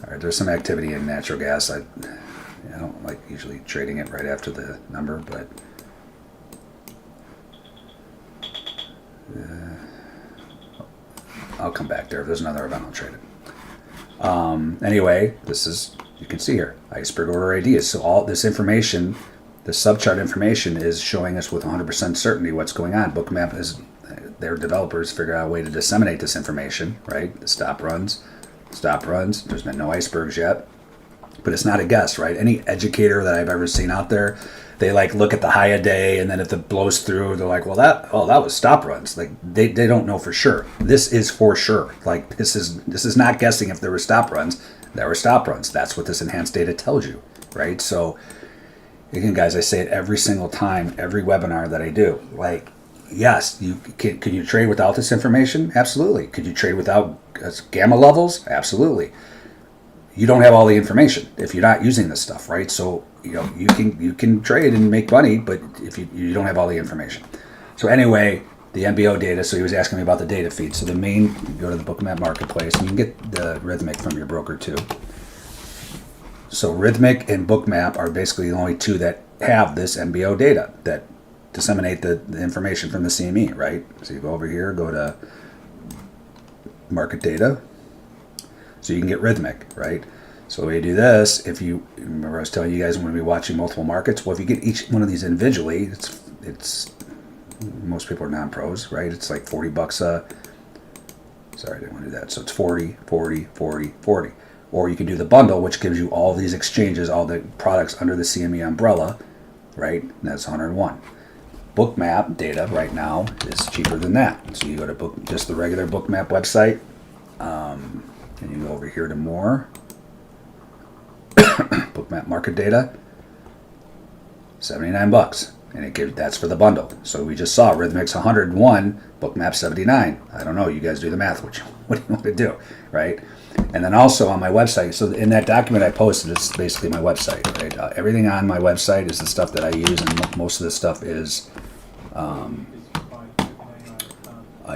All right, there's some activity in natural gas. I don't like usually trading it right after the number, but I'll come back there. If there's another event, I'll trade it. Anyway, this is, you can see here, iceberg order ID. So all this information, the subchart information is showing us with 100% certainty what's going on. Bookmap is, their developers figure out a way to disseminate this information, right? The stop runs. There's been no icebergs yet, but it's not a guess, right? Any educator that I've ever seen out there, they look at the high a day, and then if it blows through, they're like, well, that was stop runs. Like they don't know for sure. This is for sure. Like this is not guessing if there were stop runs. There were stop runs. That's what this enhanced data tells you, right? So again, guys, I say it every single time, every webinar that I do. Like, yes, can you trade without this information? Absolutely. Could you trade without gamma levels? Absolutely. You don't have all the information if you're not using this stuff, right? So you can trade and make money, but if you don't have all the information. So anyway, the MBO data. So he was asking me about the data feed. So you go to the Bookmap marketplace, and you can get the Rhythmic from your broker too. So Rhythmic and Bookmap are basically the only two that have this MBO data that disseminate the information from the CME, right? So you go over here, go to market data. So you can get Rhythmic, right? So the way you do this, if you remember I was telling you guys I'm going to be watching multiple markets. Well, if you get each one of these individually, it's most people are non-pros, right? It's like $40 sorry, I didn't want to do that. So it's 40, 40, 40, 40. Or you can do the bundle, which gives you all these exchanges, all the products under the CME umbrella, right? And that's 101. Bookmap data right now is cheaper than that. So you go to just the regular Bookmap website, and you go over here to more. Bookmap market data, $79, and that's for the bundle. So we just saw Rhythmic's 101, Bookmap 79. I don't know. You guys do the math. What do you want to do, right? And then also on my website. So in that document I posted, it's basically my website, right? Everything on my website is the stuff that I use, and most of the stuff is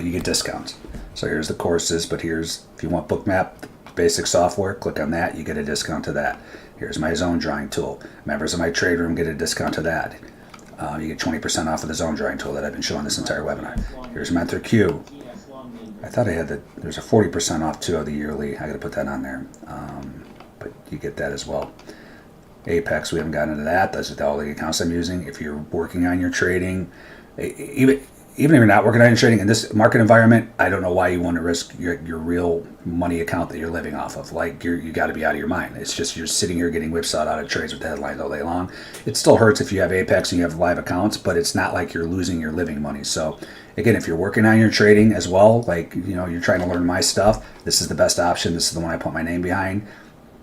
you get discounts. So here's the courses, but here's, if you want Bookmap basic software, click on that, you get a discount to that. Here's my zone drawing tool. Members of my trade room get a discount to that. You get 20% off of the zone drawing tool that I've been showing this entire webinar. Here's Mentor Q. I thought I had there's a 40% off too of the yearly. I got to put that on there, but you get that as well. Apex, we haven't gotten into that. Those are all the accounts I'm using. If you're working on your trading, even if you're not working on your trading in this market environment, I don't know why you want to risk your real money account that you're living off of. Like, you got to be out of your mind. It's just you're sitting here getting whipsawed out of trades with the headlines all day long. It still hurts if you have Apex and you have live accounts, but it's not like you're losing your living money. So again, if you're working on your trading as well, like, you're trying to learn my stuff, this is the best option. This is the one I put my name behind.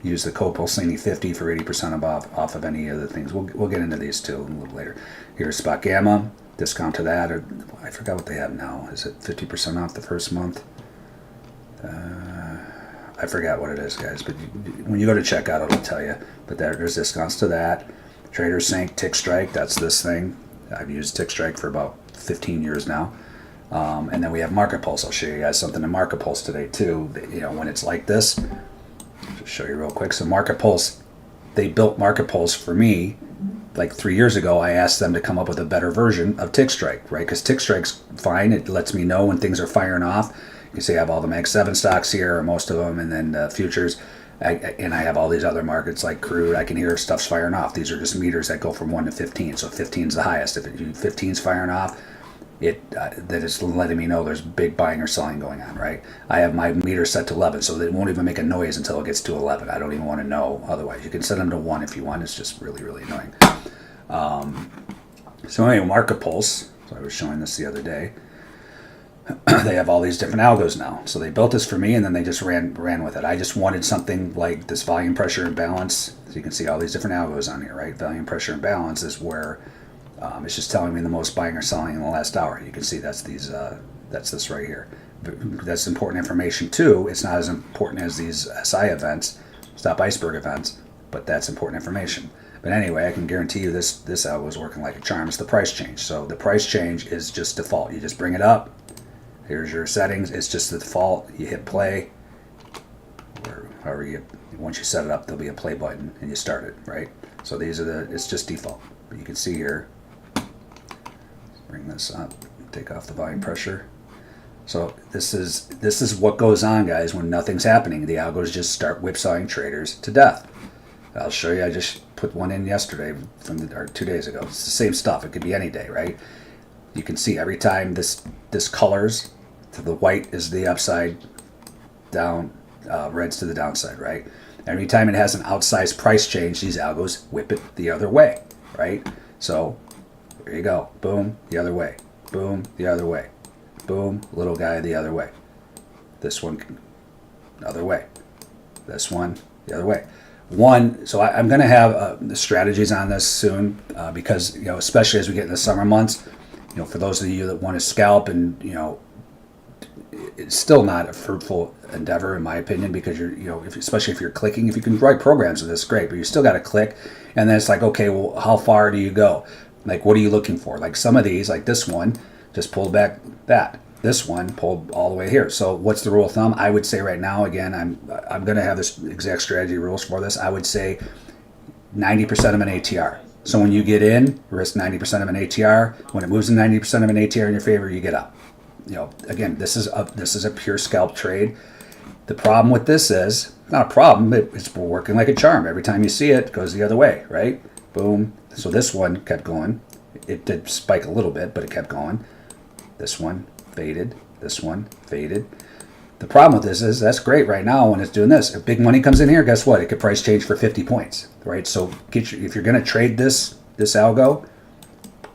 Use the code Pulcini 50 for 80% off of any other things. We'll get into these too a little later. Here's Spot Gamma. Discount to that, or I forgot what they have now. Is it 50% off the first month? I forgot what it is, guys, but when you go to checkout, it'll tell you. But there's discounts to that. Trader Sync, Tick Strike, that's this thing. I've used Tick Strike for about 15 years now. And then we have Market Pulse. I'll show you guys something in Market Pulse today too. When it's like this, just show you real quick. So Market Pulse, they built Market Pulse for me. Like 3 years ago, I asked them to come up with a better version of Tick Strike, right? Because Tick Strike's fine. It lets me know when things are firing off. You can see I have all the Mag 7 stocks here, or most of them, and then futures. And I have all these other markets like crude. I can hear if stuff's firing off. These are just meters that go from 1 to 15. So 15 is the highest. If 15's firing off, that is letting me know there's big buying or selling going on, right? I have my meter set to 11, so they won't even make a noise until it gets to 11. I don't even want to know otherwise. You can set them to 1 if you want. It's just really, really annoying. So anyway, Market Pulse. So I was showing this the other day. They have all these different algos now. So they built this for me, and then they just ran with it. I just wanted something like this volume, pressure, and balance. So you can see all these different algos on here, right? Volume, pressure, and balance is where it's just telling me the most buying or selling in the last hour. You can see that's this right here. That's important information too. It's not as important as these SI events, stop iceberg events, but that's important information. But anyway, I can guarantee you this algo is working like a charm. It's the price change. So the price change is just default. You just bring it up. Here's your settings. It's just the default. You hit play. Or however once you set it up, there'll be a play button and you start it, right? So it's just default. But you can see here. Bring this up. Take off the volume pressure. So this is what goes on, guys, when nothing's happening. The algos just start whipsawing traders to death. I'll show you. I just put one in yesterday or 2 days ago. It's the same stuff. It could be any day, right? You can see every time this colors to the white is the upside, down, red's to the downside, right? Every time it has an outsized price change, these algos whip it the other way, right? So there you go. Boom, the other way. Boom, the other way. Boom, little guy the other way. This one, other way. This one, the other way. So I'm going to have the strategies on this soon because, especially as we get in the summer months, for those of you that want to scalp and, it's still not a fruitful endeavor in my opinion because especially if you're clicking, if you can write programs with this, great, but you still got to click. And then it's like, okay, well, how far do you go? Like, what are you looking for? Like some of these, like this one, just pulled back that. This one pulled all the way here. So what's the rule of thumb? I would say right now, again, I'm going to have this exact strategy rules for this. I would say 90% of an ATR. So when you get in, risk 90% of an ATR. When it moves to 90% of an ATR in your favor, you get out. Again, this is a pure scalp trade. The problem with this is not a problem. It's working like a charm. Every time you see it, it goes the other way, right? Boom. So this one kept going. It did spike a little bit, but it kept going. This one faded. This one faded. The problem with this is that's great right now when it's doing this. If big money comes in here, guess what? It could price change for 50 points, right? So if you're going to trade this algo,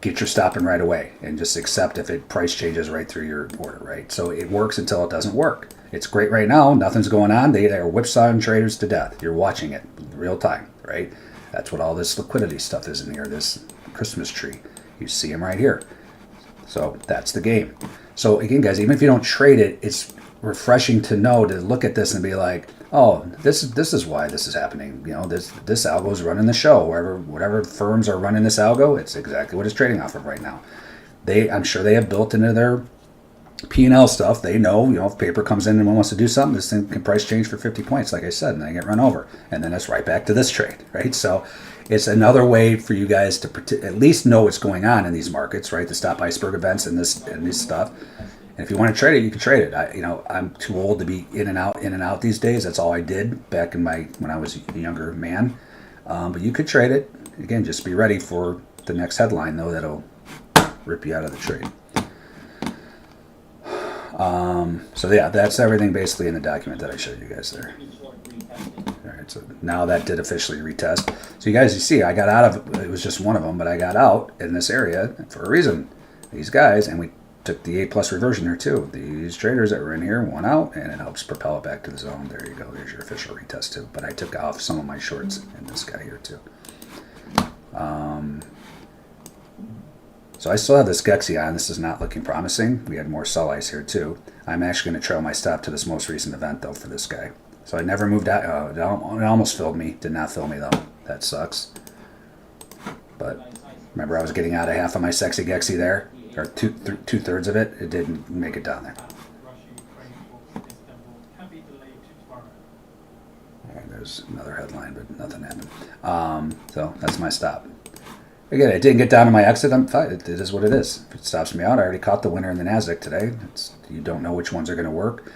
get your stopping right away and just accept if it price changes right through your order, right? So it works until it doesn't work. It's great right now. Nothing's going on. They are whipsawing traders to death. You're watching it real time, right? That's what all this liquidity stuff is in here, this Christmas tree. You see them right here. So that's the game. So again, guys, even if you don't trade it, it's refreshing to know to look at this and be like, oh, this is why this is happening. This algo is running the show. Whatever firms are running this algo, it's exactly what it's trading off of right now. I'm sure they have built into their P&L stuff. They know, if paper comes in and one wants to do something, this thing can price change for 50 points, like I said, and they get run over. And then it's right back to this trade, right? So it's another way for you guys to at least know what's going on in these markets, right? The stop iceberg events and this stuff. And if you want to trade it, you can trade it. I'm too old to be in and out these days. That's all I did back when I was a younger man. But you could trade it. Again, just be ready for the next headline, though, that'll rip you out of the trade. So yeah, that's everything basically in the document that I showed you guys there. All right, so now that did officially retest. So you guys, you see, I got out of, it was just one of them, but I got out in this area for a reason. These guys, and we took the A+ reversion there too. These traders that were in here won out, and it helps propel it back to the zone. There you go. There's your official retest too. But I took off some of my shorts in this guy here too. So I still have this Gexi on. This is not looking promising. We had more sell ice here too. I'm actually going to trail my stop to this most recent event though for this guy. So I never moved out. It almost filled me. Did not fill me though. That sucks. But remember, I was getting out of half of my sexy Gexi there, or two-thirds of it. It didn't make it down there. All right, there's another headline, but nothing happened. So that's my stop. Again, it didn't get down to my exit. I'm fine. It is what it is. If it stops me out, I already caught the winner in the Nasdaq today. You don't know which ones are going to work.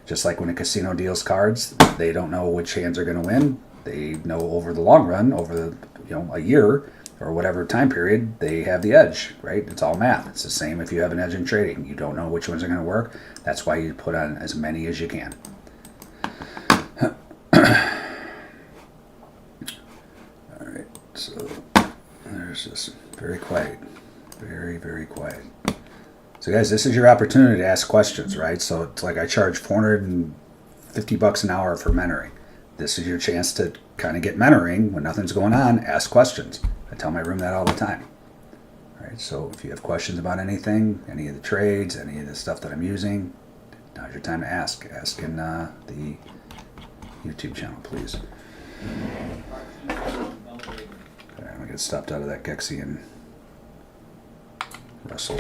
Just like when a casino deals cards, they don't know which hands are going to win. They know over the long run, over a year or whatever time period, they have the edge, right? It's all math. It's the same if you have an edge in trading. You don't know which ones are going to work. That's why you put on as many as you can. All right, so there's this very quiet, very, very quiet. So guys, this is your opportunity to ask questions, right? So it's like I charge $450 an hour for mentoring. This is your chance to kind of get mentoring when nothing's going on. Ask questions. I tell my room that all the time. All right, so if you have questions about anything, any of the trades, any of the stuff that I'm using, now's your time to ask. Ask in the YouTube channel, please. Okay, I'm gonna get stopped out of that Gexi and Russell.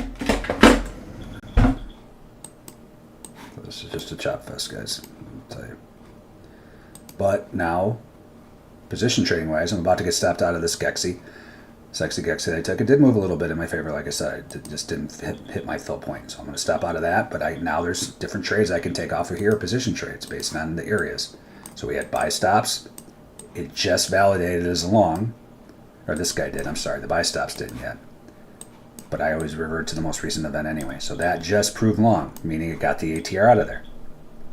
So this is just a chop fest, guys. I'll tell you. But now, position trading wise, I'm about to get stopped out of this Gexi. Sexy Gexi that I took. It did move a little bit in my favor, like I said. It just didn't hit my fill point. So I'm going to stop out of that. But now there's different trades I can take off of here, position trades based on the areas. So we had buy stops. It just validated as a long. Or this guy did, I'm sorry. The buy stops didn't yet. But I always revert to the most recent event anyway. So that just proved long, meaning it got the ATR out of there.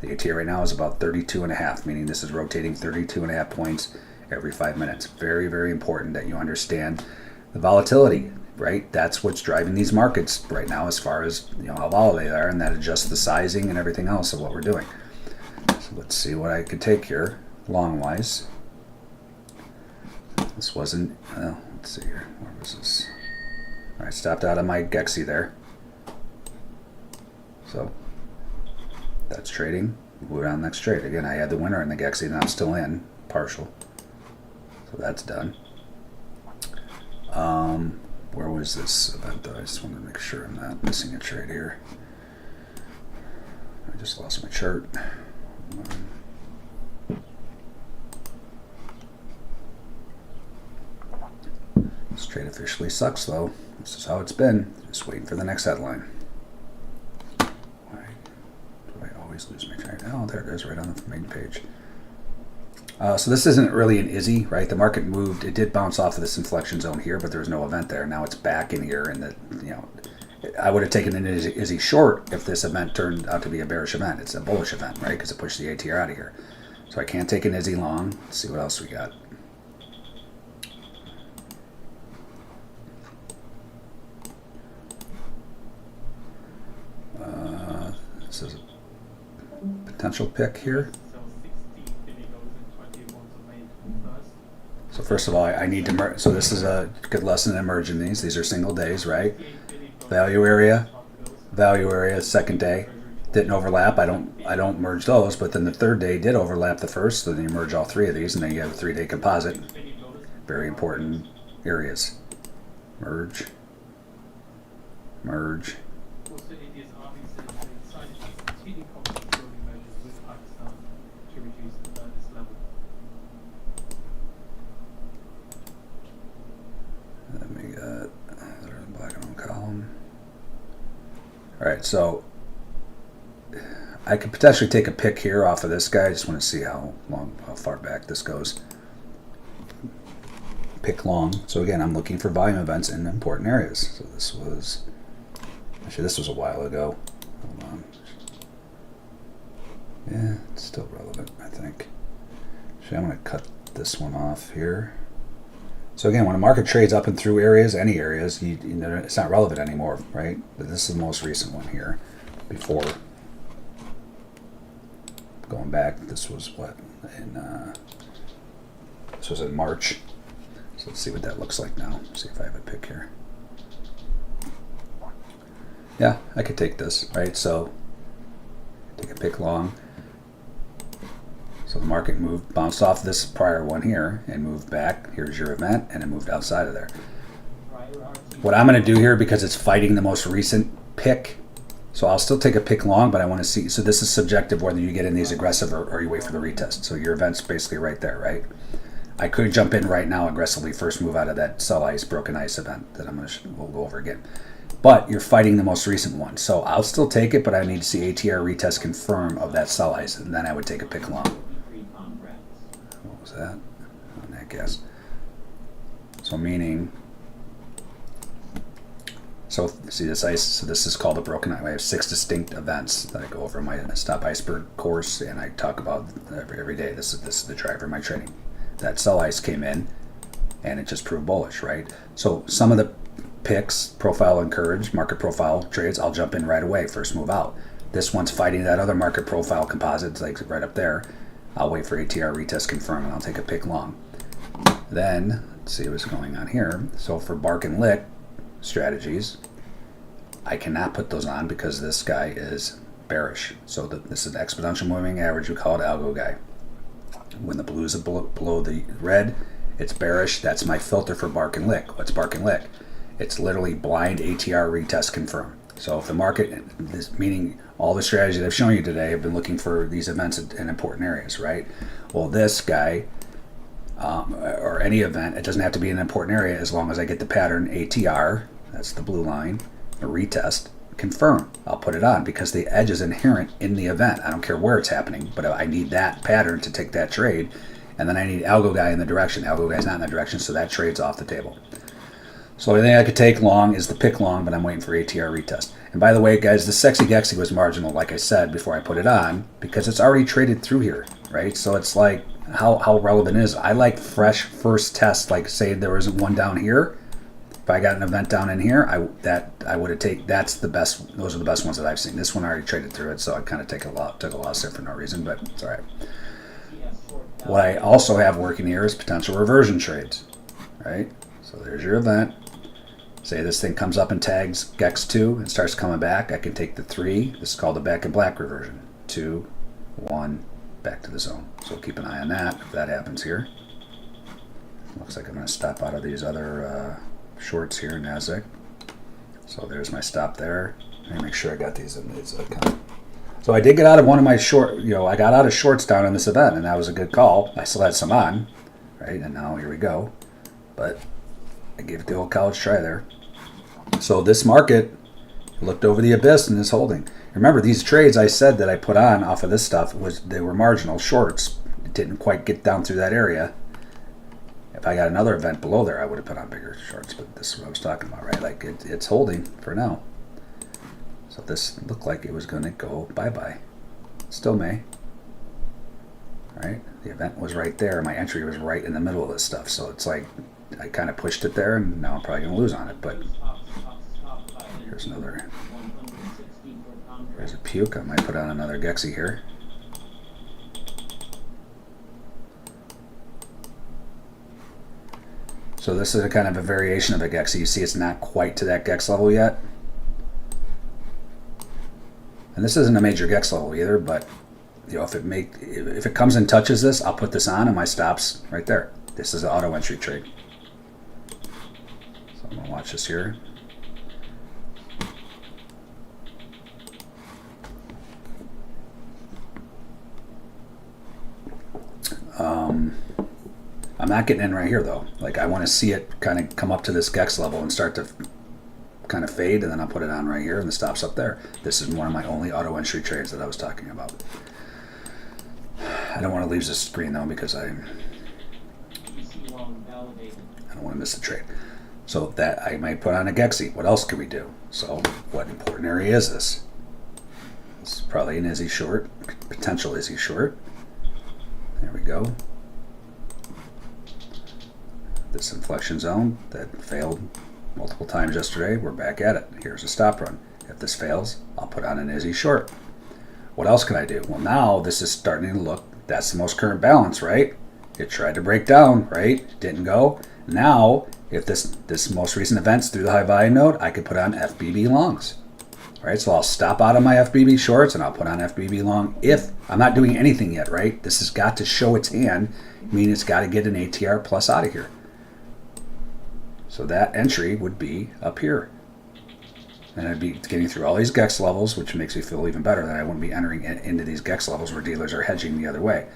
The ATR right now is about 32.5, meaning this is rotating 32.5 points every 5 minutes. Very, very important that you understand the volatility, right? That's what's driving these markets right now as far as how volatile they are, and that adjusts the sizing and everything else of what we're doing. So let's see what I could take here, long-wise. This wasn't, let's see here, where was this? All right, stopped out of my Gexi there. So that's trading. We'll go down next trade. Again, I had the winner in the Gexi and I'm still in, partial. So that's done. Where was this event though? I just want to make sure I'm not missing a trade here. I just lost my chart. This trade officially sucks though. This is how it's been. Just waiting for the next headline. Why do I always lose my trade? Oh, there it is, right on the main page. So this isn't really an Izzy, right? The market moved. It did bounce off of this inflection zone here, but there was no event there. Now it's back in here, and I would have taken an Izzy short if this event turned out to be a bearish event. It's a bullish event, right? Because it pushed the ATR out of here. So I can't take an Izzy long. Let's see what else we got. This is a potential pick here. So first of all, I need to merge. So this is a good lesson in merging these. These are single days, right? Value area, second day. Didn't overlap. I don't merge those, but then the third day did overlap the first, so then you merge all three of these, and then you have a 3-day composite. Very important areas. Merge. Merge. Then we got there's a black and white column. All right, so I could potentially take a pick here off of this guy. I just want to see how far back this goes. pick long. So again, I'm looking for volume events in important areas. So this was, actually this was a while ago. Hold on. Yeah, it's still relevant, I think. Actually, I'm going to cut this one off here. So again, when a market trades up and through areas, any areas, you know, it's not relevant anymore, right? But this is the most recent one here. Before going back, this was what in this was in March. So let's see what that looks like now. See if I have a pick here. Yeah, I could take this, right? So take a pick long. So the market moved, bounced off this prior one here and moved back. Here's your event, and it moved outside of there. What I'm going to do here, because it's fighting the most recent pick, so I'll still take a pick long, but I want to see. So this is subjective whether you get in these aggressive or you wait for the retest. So your event's basically right there, right? I could jump in right now aggressively, first move out of that sell ice, broken ice event that we'll go over again. But you're fighting the most recent one. So I'll still take it, but I need to see ATR retest confirm of that sell ice, and then I would take a pick long. What was that? On that guess. So meaning, so see this ice, so this is called a broken ice. I have 6 distinct events that I go over in my Stop Iceberg course, and I talk about every day. This is the driver of my trading. That sell ice came in, and it just proved bullish, right? So some of the picks, profile encouraged, market profile trades, I'll jump in right away, first move out. This one's fighting that other market profile composite, like right up there. I'll wait for ATR retest confirm, and I'll take a pick long. Then, let's see what's going on here. So for bark and lick strategies, I cannot put those on because this guy is bearish. So this is the exponential moving average, we call it algo guy. When the blue is below the red, it's bearish. That's my filter for bark and lick. What's bark and lick? It's literally blind ATR retest confirm. So if the market, meaning all the strategies I've shown you today, have been looking for these events in important areas, right? Well, this guy, or any event, it doesn't have to be an important area as long as I get the pattern ATR, that's the blue line, a retest, confirm. I'll put it on because the edge is inherent in the event. I don't care where it's happening, but I need that pattern to take that trade. And then I need algo guy in the direction. Algo guy's not in that direction, so that trade's off the table. So the only thing I could take long is the pick long, but I'm waiting for ATR retest. And by the way, guys, the Sexy Gexy was marginal, like I said, before I put it on, because it's already traded through here, right? So it's like, how relevant is it? I like fresh first test, like say there isn't one down here. If I got an event down in here, I would have taken, that's the best, those are the best ones that I've seen. This one I already traded through it, so I kind of took a loss there for no reason, but it's all right. What I also have working here is potential reversion trades, right? So there's your event. Say this thing comes up and tags GEX2 and starts coming back. I can take the 3. This is called the back and black reversion. 2, 1, back to the zone. So keep an eye on that if that happens here. Looks like I'm going to stop out of these other shorts here in NASDAQ. So there's my stop there. Let me make sure I got these in these account. So I did get out of one of my short, I got out of shorts down in this event, and that was a good call. I still had some on, right? And now here we go. But I gave it the old college try there. So this market looked over the abyss and is holding. Remember, these trades I said that I put on off of this stuff, they were marginal shorts. It didn't quite get down through that area. If I got another event below there, I would have put on bigger shorts, but this is what I was talking about, right? Like it's holding for now. So this looked like it was going to go bye-bye. Still may. All right, the event was right there. My entry was right in the middle of this stuff. So it's like I kind of pushed it there, and now I'm probably going to lose on it, but here's another. There's a puke. I might put on another Gexy here. So this is a kind of a variation of a Gexy. You see it's not quite to that Gex level yet. And this isn't a major Gex level either, but if it comes and touches this, I'll put this on and my stops right there. This is an auto entry trade. So I'm going to watch this here. I'm not getting in right here though. Like I want to see it kind of come up to this Gex level and start to kind of fade, and then I'll put it on right here and the stop's up there. This is one of my only auto entry trades that I was talking about. I don't want to leave this screen though because I don't want to miss the trade. So that I might put on a Gexi. What else can we do? So what important area is this? This is probably an Izzy short, potential Izzy short. There we go. This inflection zone that failed multiple times yesterday, we're back at it. Here's a stop run. If this fails, I'll put on an Izzy short. What else can I do? Well, now this is starting to look, that's the most current balance, right? It tried to break down, right? Didn't go. Now, if this most recent events through the high volume node, I could put on FBB longs, right? So I'll stop out of my FBB shorts and I'll put on FBB long if I'm not doing anything yet, right? This has got to show its hand, meaning it's got to get an ATR plus out of here. So that entry would be up here. And I'd be getting through all these GEX levels, which makes me feel even better that I wouldn't be entering into these GEX levels where dealers are hedging the other way.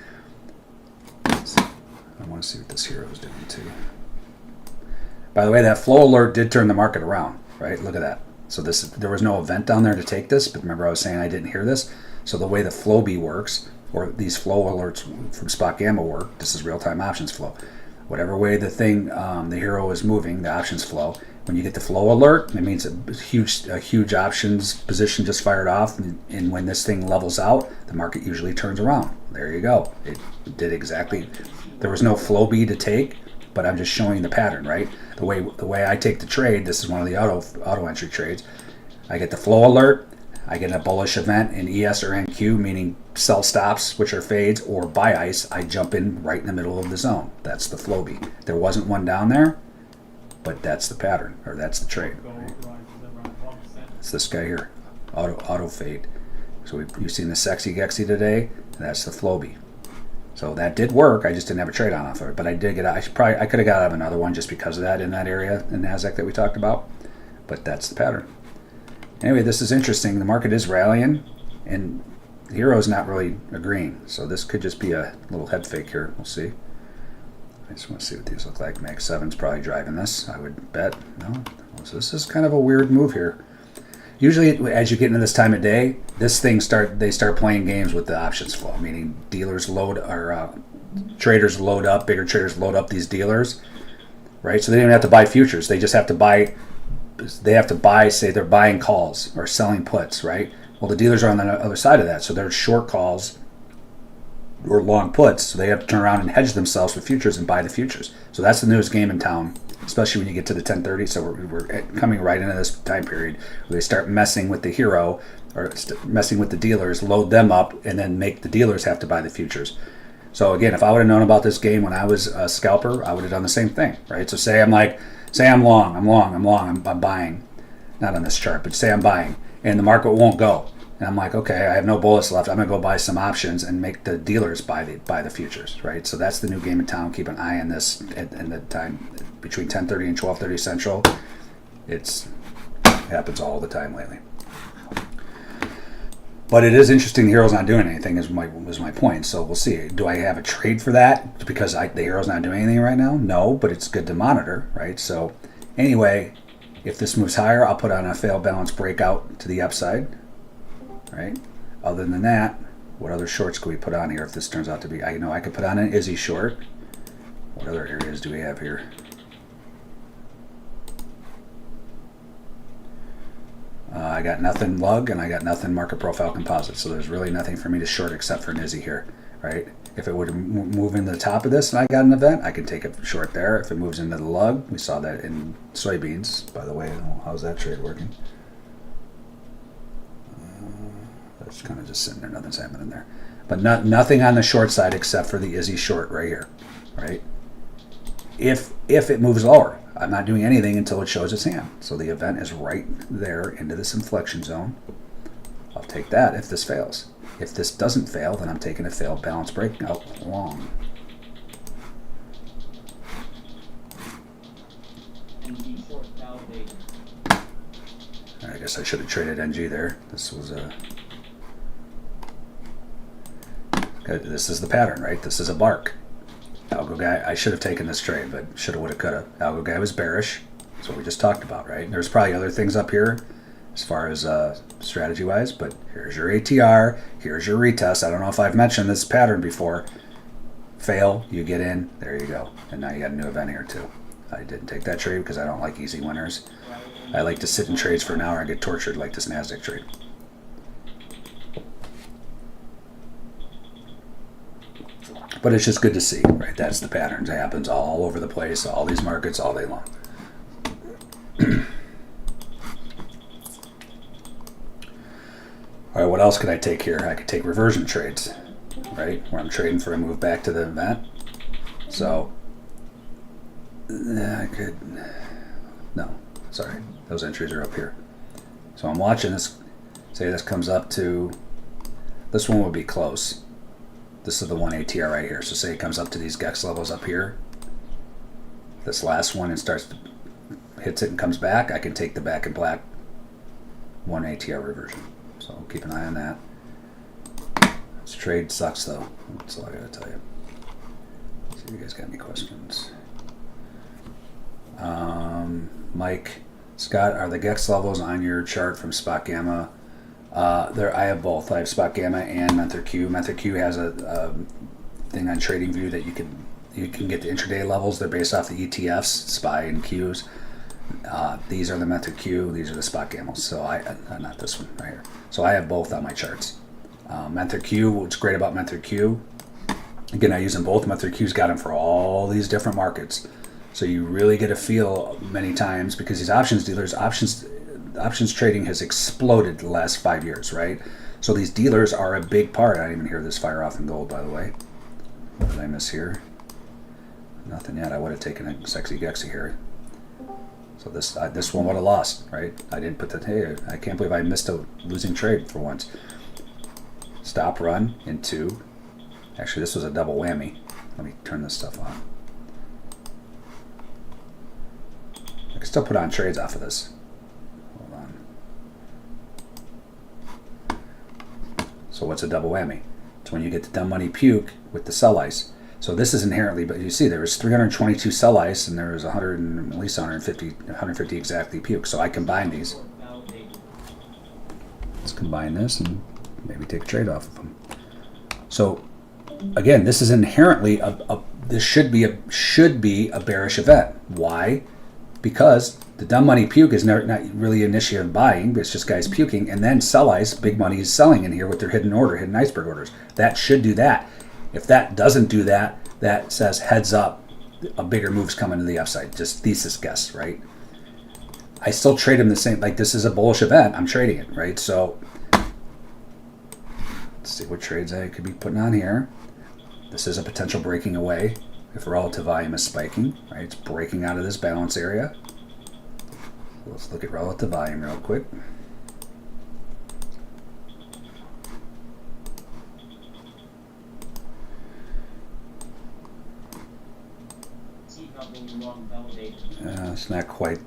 I want to see what this hero is doing too. By the way, that flow alert did turn the market around, right? Look at that. So there was no event down there to take this, but remember I was saying I didn't hear this. So the way the flow B works, or these flow alerts from Spot Gamma work, this is real-time options flow. Whatever way the thing, the hero is moving, the options flow. When you get the flow alert, it means a huge options position just fired off, and when this thing levels out, the market usually turns around. There you go. It did exactly. There was no flow B to take, but I'm just showing the pattern, right? The way I take the trade, this is one of the auto entry trades. I get the flow alert, I get a bullish event in ES or NQ, meaning sell stops, which are fades, or buy ice. I jump in right in the middle of the zone. That's the flow B. There wasn't one down there, but that's the pattern, or that's the trade. Right? It's this guy here, auto fade. So you've seen the sexy Gexi today. That's the flow B. So that did work. I just didn't have a trade on off of it, but I did get. I could have got out of another one just because of that in that area in Nasdaq that we talked about. But that's the pattern. Anyway, this is interesting. The market is rallying, and the hero's not really agreeing. So this could just be a little head fake here. We'll see. I just want to see what these look like. Mag 7's probably driving this, I would bet. No, so this is kind of a weird move here. Usually, as you get into this time of day, this thing they start playing games with the options flow, meaning dealers load or traders load up, bigger traders load up these dealers, right? So they don't even have to buy futures; they just have to buy. They have to buy, say they're buying calls or selling puts, right? Well, the dealers are on the other side of that, so they're short calls or long puts, so they have to turn around and hedge themselves with futures and buy the futures. So that's the newest game in town, especially when you get to the 10:30. So we're coming right into this time period where they start messing with the hero or messing with the dealers, load them up, and then make the dealers have to buy the futures. So again, if I would have known about this game when I was a scalper, I would have done the same thing, right? So say I'm long, I'm buying, not on this chart, but say I'm buying, and the market won't go. And I'm like, okay, I have no bullets left. I'm gonna go buy some options and make the dealers buy the futures, right? So that's the new game in town. Keep an eye on this in the time between 10:30 and 12:30 Central. It happens all the time lately. But it is interesting. The hero's not doing anything. Is my point. So we'll see. Do I have a trade for that because the hero's not doing anything right now? No, but it's good to monitor, right? So anyway, if this moves higher, I'll put on a failed balance breakout to the upside. Right. Other than that, what other shorts could we put on here if this turns out to be? I could put on an Izzy short. What other areas do we have here? I got nothing lug and I got nothing market profile composite. So there's really nothing for me to short except for an Izzy here, right? If it would move into the top of this and I got an event, I can take a short there. If it moves into the lug, we saw that in soybeans. By the way, how's that trade working? It's kind of just sitting there, nothing's happening there. But nothing on the short side except for the Izzy short right here, right? If it moves lower, I'm not doing anything until it shows its hand. So the event is right there into this inflection zone. I'll take that if this fails. If this doesn't fail, then I'm taking a failed balance breakout long. I guess I should have traded NG there. This was a... This is the pattern, right? This is a bark. Algo guy, I should have taken this trade, but shoulda, woulda, coulda. Algo guy was bearish. That's what we just talked about, right? There's probably other things up here as far as strategy-wise, but here's your ATR, here's your retest. I don't know if I've mentioned this pattern before. Fail, you get in, there you go. And now you got a new event here too. I didn't take that trade because I don't like easy winners. I like to sit in trades for an hour and get tortured like this NASDAQ trade. But it's just good to see, right? That's the patterns. It happens all over the place, all these markets, all day long. All right, what else could I take here? I could take reversion trades, right? Where I'm trading for a move back to the event. So, I could, no, sorry. Those entries are up here. So I'm watching this, say this comes up to, this one would be close. This is the 1 ATR right here. So say it comes up to these GEX levels up here. This last one, it hits it and comes back. I can take the back in black 1 ATR reversion. So keep an eye on that. This trade sucks though. That's all I gotta tell you. See if you guys got any questions. Mike, Scott, are the GEX levels on your chart from Spot Gamma? I have both. I have Spot Gamma and Mentor Q. Mentor Q has a thing on TradingView that you can get the intraday levels. They're based off the ETFs, SPY and Qs. These are the Mentor Q. These are the Spot Gammas. So not this one right here. So I have both on my charts. Mentor Q. What's great about Mentor Q? Again, I use them both. Mentor Q's got them for all these different markets. So you really get a feel many times because these options dealers, options trading has exploded the last 5 years, right? So these dealers are a big part. I didn't even hear this fire off in gold, by the way. What did I miss here? Nothing yet. I would have taken a sexy Gexy here. So this one would have lost, right? I didn't put the, hey, I can't believe I missed a losing trade for once. Stop run in 2. Actually, this was a double whammy. Let me turn this stuff on. I can still put on trades off of this. Hold on. So what's a double whammy? It's when you get the dumb money puke with the sell ice. So this is inherently, but you see there was 322 sell ice and there was 100 and at least 150 exactly puke. So I combine these. Let's combine this and maybe take a trade off of them. So again, this is inherently this should be a bearish event. Why? Because the dumb money puke is not really initiative buying, it's just guys puking, and then sell ice, big money is selling in here with their hidden iceberg orders. That should do that. If that doesn't do that, that says heads up, a bigger move's coming to the upside. Just thesis guess, right? I still trade them the same, like this is a bullish event, I'm trading it, right? So let's see what trades I could be putting on here. This is a potential breaking away if relative volume is spiking, right? It's breaking out of this balance area. Let's look at relative volume real quick. It's not quite.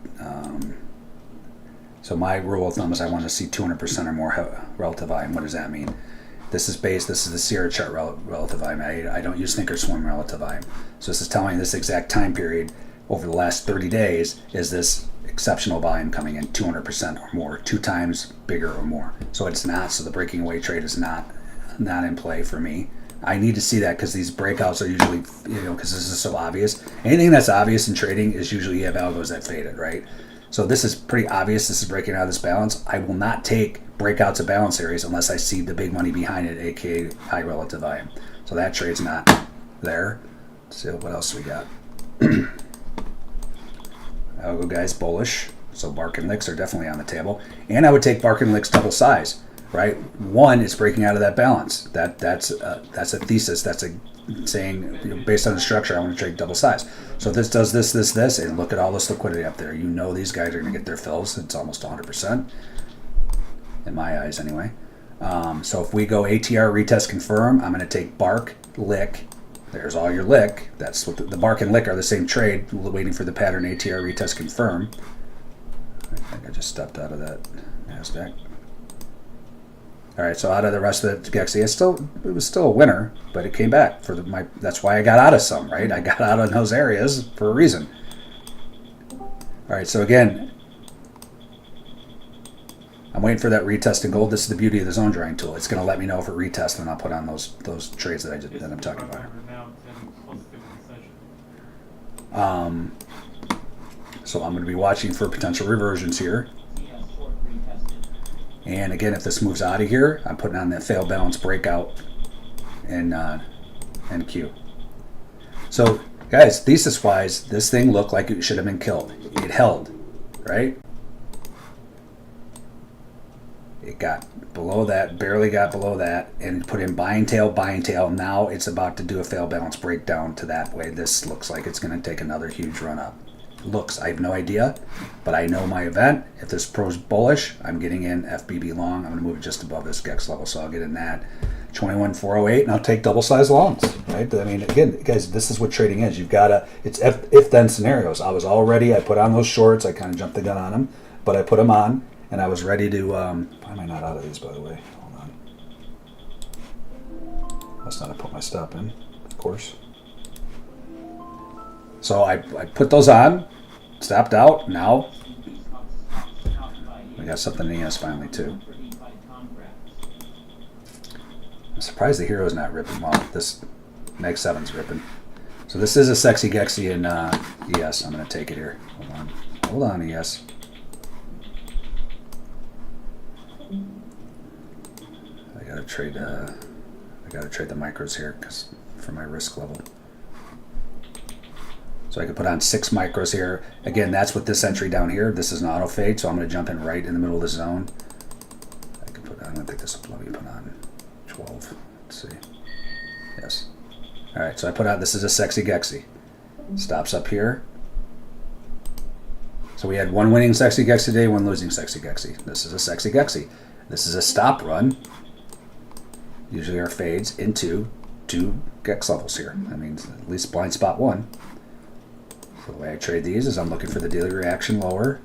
So my rule of thumb is I want to see 200% or more relative volume. What does that mean? This is the Sierra chart relative volume. I don't use Thinkorswim relative volume. So this is telling me this exact time period over the last 30 days is this exceptional volume coming in 200% or more, 2 times bigger or more. So it's not, so the breaking away trade is not in play for me. I need to see that because these breakouts are usually, because this is so obvious. Anything that's obvious in trading is usually you have algos that fade it, right? So this is pretty obvious. This is breaking out of this balance. I will not take breakouts of balance areas unless I see the big money behind it, aka high relative volume. So that trade's not there. Let's see what else we got. Algo guys bullish. So Bark and Licks are definitely on the table. And I would take Bark and Licks double size, right? One is breaking out of that balance. That's a thesis. That's a saying based on the structure, I want to trade double size. So if this does this, and look at all this liquidity up there. These guys are going to get their fills. It's almost 100%. In my eyes, anyway. So if we go ATR retest confirm, I'm going to take Bark, Lick. There's all your Lick. That's what the Bark and Lick are the same trade, waiting for the pattern ATR retest confirm. I think I just stepped out of that NASDAQ. All right, so out of the rest of the Gexy, it was still a winner, but it came back for that's why I got out of some, right? I got out of those areas for a reason. All right, so again, I'm waiting for that retest in gold. This is the beauty of the zone drawing tool. It's going to let me know if it retests, and I'll put on those trades that I'm talking about. So I'm going to be watching for potential reversions here. And again, if this moves out of here, I'm putting on that failed balance breakout in NQ. So guys, thesis wise, this thing looked like it should have been killed. It held, right? It got below that, barely got below that, and put in buying tail, buying tail. Now it's about to do a failed balance breakdown to that way. This looks like it's going to take another huge run up. Looks, I have no idea, but I know my event. If this pro's bullish, I'm getting in FBB long. I'm going to move it just above this GEX level, so I'll get in that 21,408, and I'll take double size longs, right? I mean, again, guys, this is what trading is. You've got to, it's if then scenarios. I was all ready. I put on those shorts. I kind of jumped the gun on them, but I put them on, and I was ready to, why am I not out of these, by the way? Hold on. Must not have put my stop in, of course. So I put those on, stopped out. Now we got something in ES finally too. I'm surprised the hero's not ripping. Well, this Meg 7's ripping. So this is a sexy Gexy in ES. I'm going to take it here. Hold on, ES. I got to trade the micros here because for my risk level. So I could put on 6 micros here. Again, that's what this entry down here. This is an auto fade, so I'm going to jump in right in the middle of the zone. I could put on, I don't think this will let me put on 12. Let's see. Yes. All right, so I put out, this is a sexy Gexy. Stops up here. So we had one winning sexy Gexy today, one losing sexy Gexy. This is a sexy Gexy. This is a stop run. Usually our fades into 2 Gex levels here. That means at least blind spot 1. So the way I trade these is I'm looking for the daily reaction lower,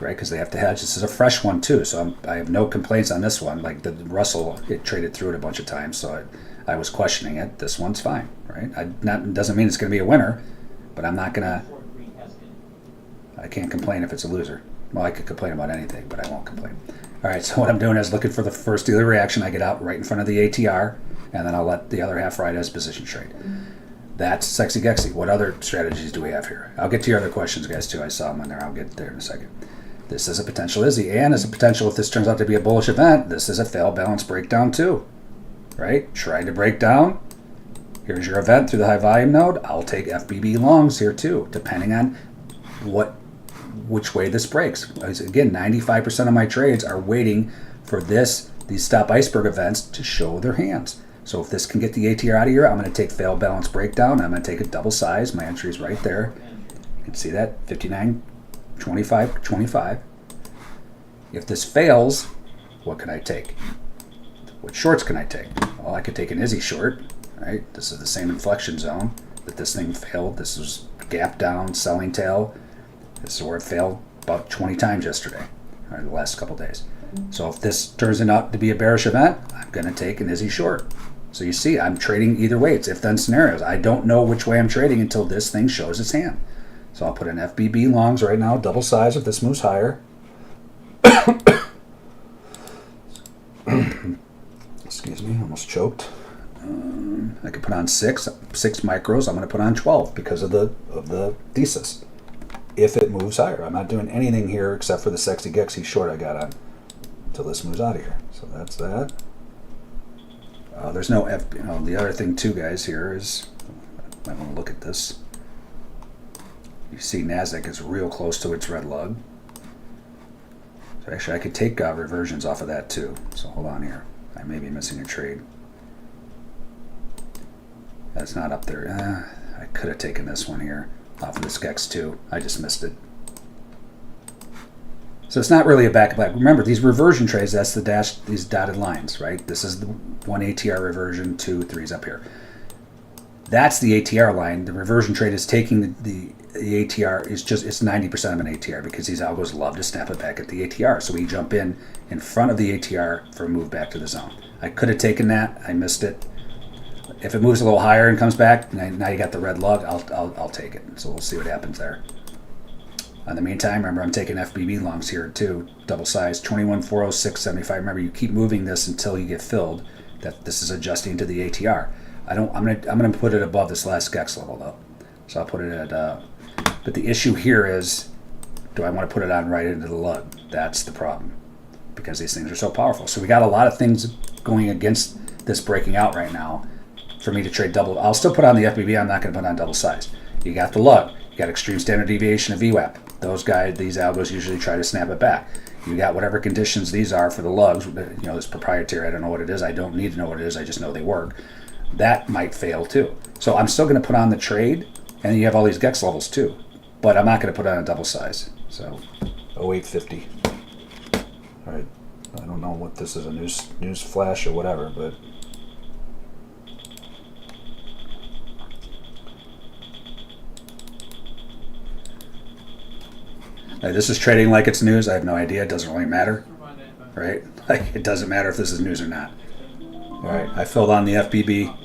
right? Because they have to hedge. This is a fresh one too, so I have no complaints on this one. Like the Russell, it traded through it a bunch of times, so I was questioning it. This one's fine, right? Doesn't mean it's going to be a winner, but I'm not going to. I can't complain if it's a loser. Well, I could complain about anything, but I won't complain. All right, so what I'm doing is looking for the first daily reaction. I get out right in front of the ATR, and then I'll let the other half ride as position trade. That's sexy Gexy. What other strategies do we have here? I'll get to your other questions, guys, too. I saw them in there. I'll get there in a second. This is a potential Izzy, and as a potential, if this turns out to be a bullish event, this is a failed balance breakdown, too. Right? Trying to break down. Here's your event through the high volume node. I'll take FBB longs here, too, depending on which way this breaks. Again, 95% of my trades are waiting for these stop iceberg events to show their hands. So if this can get the ATR out of here, I'm going to take failed balance breakdown. I'm going to take a double size. My entry is right there. You can see that, 59, 25, 25. If this fails, what can I take? What shorts can I take? Well, I could take an Izzy short, right? This is the same inflection zone that this thing failed. This was gap down, selling tail. This is where it failed about 20 times yesterday, or the last couple days. So if this turns out to be a bearish event, I'm going to take an Izzy short. So you see, I'm trading either way. It's if-then scenarios. I don't know which way I'm trading until this thing shows its hand. So I'll put in FBB longs right now, double size if this moves higher. Excuse me, almost choked. I could put on 6 micros. I'm going to put on 12 because of the thesis. If it moves higher, I'm not doing anything here except for the sexy Gexy short I got on until this moves out of here. So that's that. There's no the other thing too, guys, here is I want to look at this. You see NASDAQ is real close to its red lug. So actually I could take reversions off of that too. So hold on here. I may be missing a trade. That's not up there. I could have taken this one here off of this Gex too. I just missed it. So it's not really a back. Remember, these reversion trades, that's the dash, these dotted lines, right? This is the 1 ATR reversion, 2, 3's up here. That's the ATR line. The reversion trade is taking the ATR, it's 90% of an ATR because these algos love to snap it back at the ATR. So we jump in front of the ATR for a move back to the zone. I could have taken that. I missed it. If it moves a little higher and comes back, now you got the red lug, I'll take it. So we'll see what happens there. In the meantime, remember I'm taking FBB longs here too, double size, 21,406.75. Remember, you keep moving this until you get filled. That this is adjusting to the ATR. I'm gonna put it above this last Gex level though. So I'll put it at But the issue here is, do I want to put it on right into the lug? That's the problem, because these things are so powerful. So we got a lot of things going against this breaking out right now for me to trade double. I'll still put on the FBB. I'm not going to put on double size. You got the lug. You got extreme standard deviation of VWAP. Those guys, these algos usually try to snap it back. You got whatever conditions these are for the lugs. You know, it's proprietary. I don't know what it is. I don't need to know what it is. I just know they work. That might fail too. So I'm still going to put on the trade, and you have all these GEX levels too. But I'm not going to put on a double size. So 0850. All right. I don't know what this is, a news flash or whatever, but this is trading like it's news. I have no idea. It doesn't really matter, right? Like, it doesn't matter if this is news or not. All right, I filled on the FBB.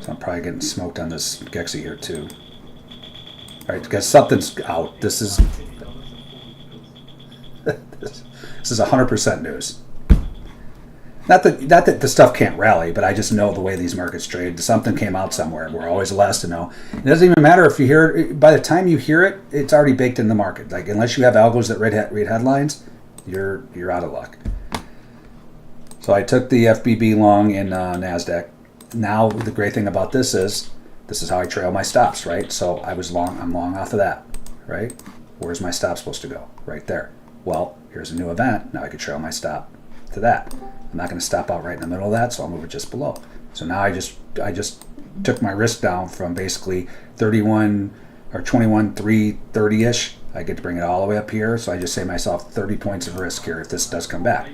So I'm probably getting smoked on this Gexy here too. All right, because something's out. This is 100% news. Not that the stuff can't rally, but I just know the way these markets trade. Something came out somewhere. We're always the last to know. It doesn't even matter if you hear it. By the time you hear it, it's already baked in the market. Like, unless you have algos that read headlines, you're out of luck. So I took the FBB long in NASDAQ. Now the great thing about this is how I trail my stops, right? So I'm long off of that, right? Where's my stop supposed to go? Right there. Well, here's a new event. Now I can trail my stop to that. I'm not going to stop out right in the middle of that, so I'll move it just below. So now I just took my risk down from basically 31 or 21,330-ish. I get to bring it all the way up here, so I just save myself 30 points of risk here if this does come back.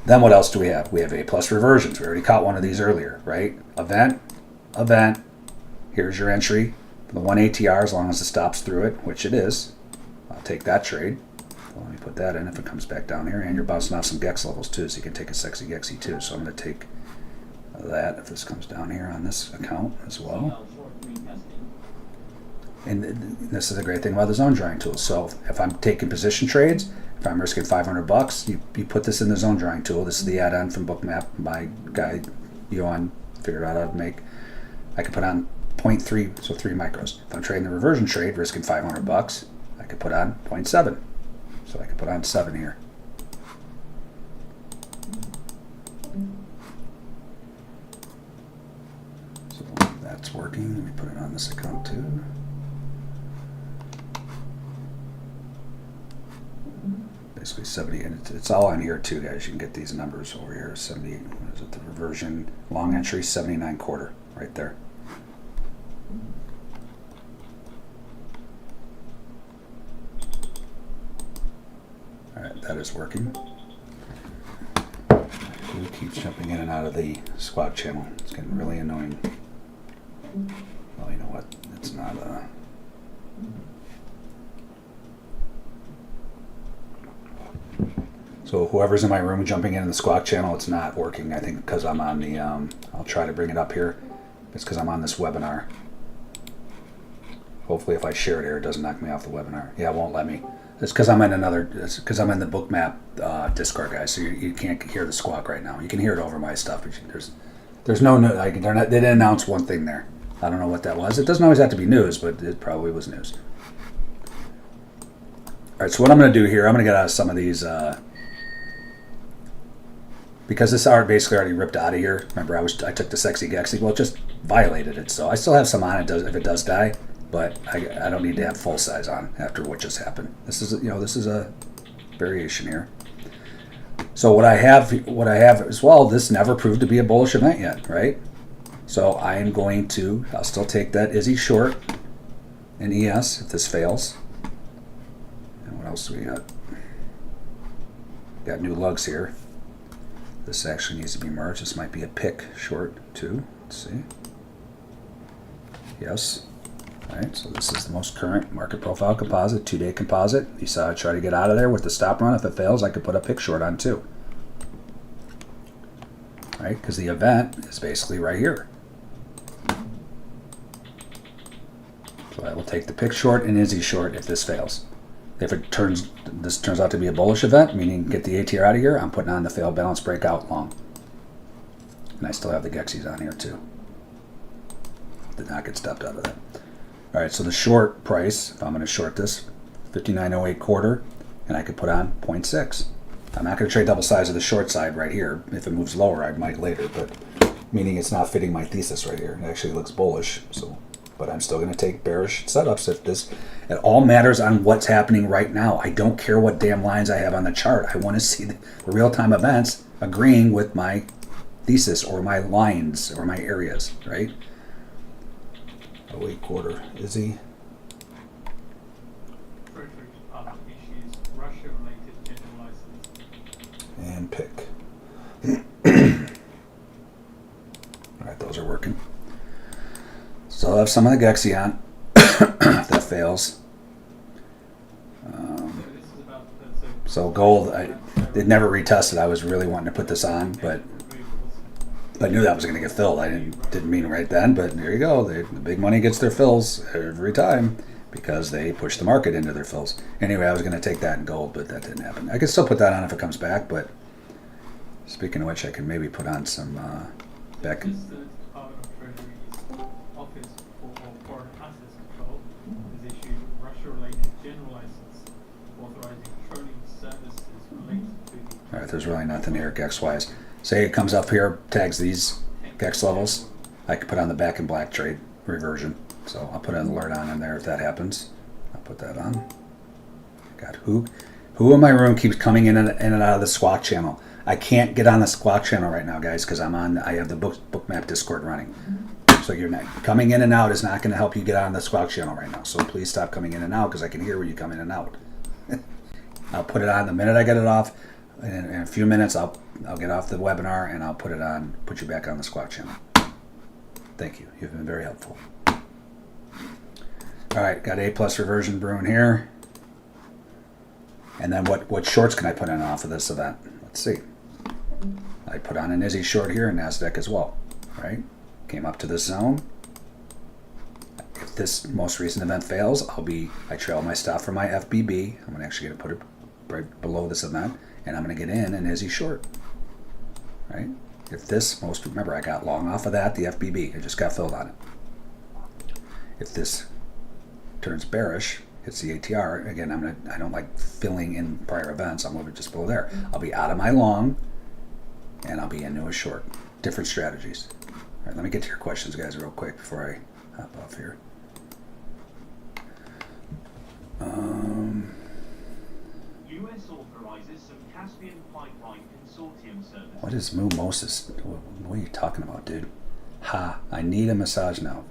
Then what else do we have? We have A+ reversions. We already caught one of these earlier, right? Event. Here's your entry. The 1 ATR, as long as the stop's through it, which it is. I'll take that trade. So let me put that in if it comes back down here. And you're bouncing off some GEX levels too, so you can take a sexy Gexy too. So I'm going to take that if this comes down here on this account as well. And this is a great thing about the zone drawing tool. So if I'm taking position trades, if I'm risking $500, you put this in the zone drawing tool. This is the add-on from Bookmap. My guy, Johan, figured out how to make. I could put on 0.3, so 3 micros. If I'm trading the reversion trade, risking $500, I could put on 0.7. So I could put on 7 here. So that's working. Let me put it on this account too. Basically 70, and it's all on here too, guys. You can get these numbers over here. 70, what is it? The reversion long entry 79.25 right there. All right, that is working. Who keeps jumping in and out of the squad channel? It's getting really annoying. Well, you know what? It's not So whoever's in my room jumping in the squawk channel, it's not working. I think because I'm on the, I'll try to bring it up here. It's because I'm on this webinar. Hopefully if I share it here, it doesn't knock me off the webinar. Yeah, it won't let me. It's because I'm in it's because I'm in the Bookmap Discord, guys. So you can't hear the squawk right now. You can hear it over my stuff, but there's no, like, they didn't announce one thing there. I don't know what that was. It doesn't always have to be news, but it probably was news. All right, so what I'm going to do here, I'm going to get out of some of these, because this art basically already ripped out of here. Remember, I took the sexy Gexy. Well, it just violated it, so I still have some on it if it does die, but I don't need to have full size on after what just happened. This is a variation here. So what I have as well, this never proved to be a bullish event yet, right? So I'll still take that Izzy short and ES if this fails. And what else do we got? Got new lugs here. This actually needs to be merged. This might be a pick short too. Let's see. Yes. All right, so this is the most current market profile composite, 2-day composite. You saw I try to get out of there with the stop run. If it fails, I could put a pick short on too. All right, because the event is basically right here. So I will take the pick short and Izzy short if this fails. If this turns out to be a bullish event, meaning get the ATR out of here, I'm putting on the failed balance breakout long. And I still have the Gexys on here too. did not get stopped out of that. All right, so the short price, if I'm going to short this, 59.08 quarter, and I could put on 0.6. I'm not going to trade double size of the short side right here. If it moves lower, I might later, but meaning it's not fitting my thesis right here. It actually looks bullish, so, but I'm still going to take bearish setups if this. It all matters on what's happening right now. I don't care what damn lines I have on the chart. I want to see the real-time events agreeing with my thesis or my lines or my areas, right? 08 quarter, is he? Treasury Department issues Russia-related general license. And pick. All right, those are working. So I'll have some of the Gexi on. If that fails. So this is about So gold, it never retested. I was really wanting to put this on, but I knew that was going to get filled. I didn't mean right then, but there you go. The big money gets their fills every time because they push the market into their fills. Anyway, I was going to take that in gold, but that didn't happen. I could still put that on if it comes back, but speaking of which, I can maybe put on some back. This is the Department of Treasury's Office for Foreign Assets Control has issued Russia-related general license authorizing trading services related to the. All right, there's really nothing here Gex-wise. Say it comes up here, tags these Gex levels. I could put on the back and black trade reversion. So I'll put an alert on in there if that happens. I'll put that on. God, who in my room keeps coming in and out of the squawk channel? I can't get on the squawk channel right now, guys, because I have the Bookmap Discord running. So you're not coming in and out is not going to help you get on the squawk channel right now. So please stop coming in and out because I can hear when you come in and out. I'll put it on the minute I get it off. In a few minutes, I'll get off the webinar and I'll put it on, put you back on the squawk channel. Thank you. You've been very helpful. All right, got A+ reversion brewing here. And then what shorts can I put in off of this event? Let's see. I put on an Izzy short here and NASDAQ as well, right? Came up to this zone. If this most recent event fails, I trail my stop for my FBB. I'm actually going to put it right below this event, and I'm going to get in an Izzy short, right? If this remember I got long off of that, the FBB, I just got filled on it. If this turns bearish, hits the ATR, again, I don't like filling in prior events. I'm moving just below there. I'll be out of my long, and I'll be into a short. Different strategies. All right, let me get to your questions, guys, real quick before I hop off here. U.S. authorizes some Caspian Pipeline Consortium services. What is Moses? What are you talking about, dude? Ha! I need a massage now.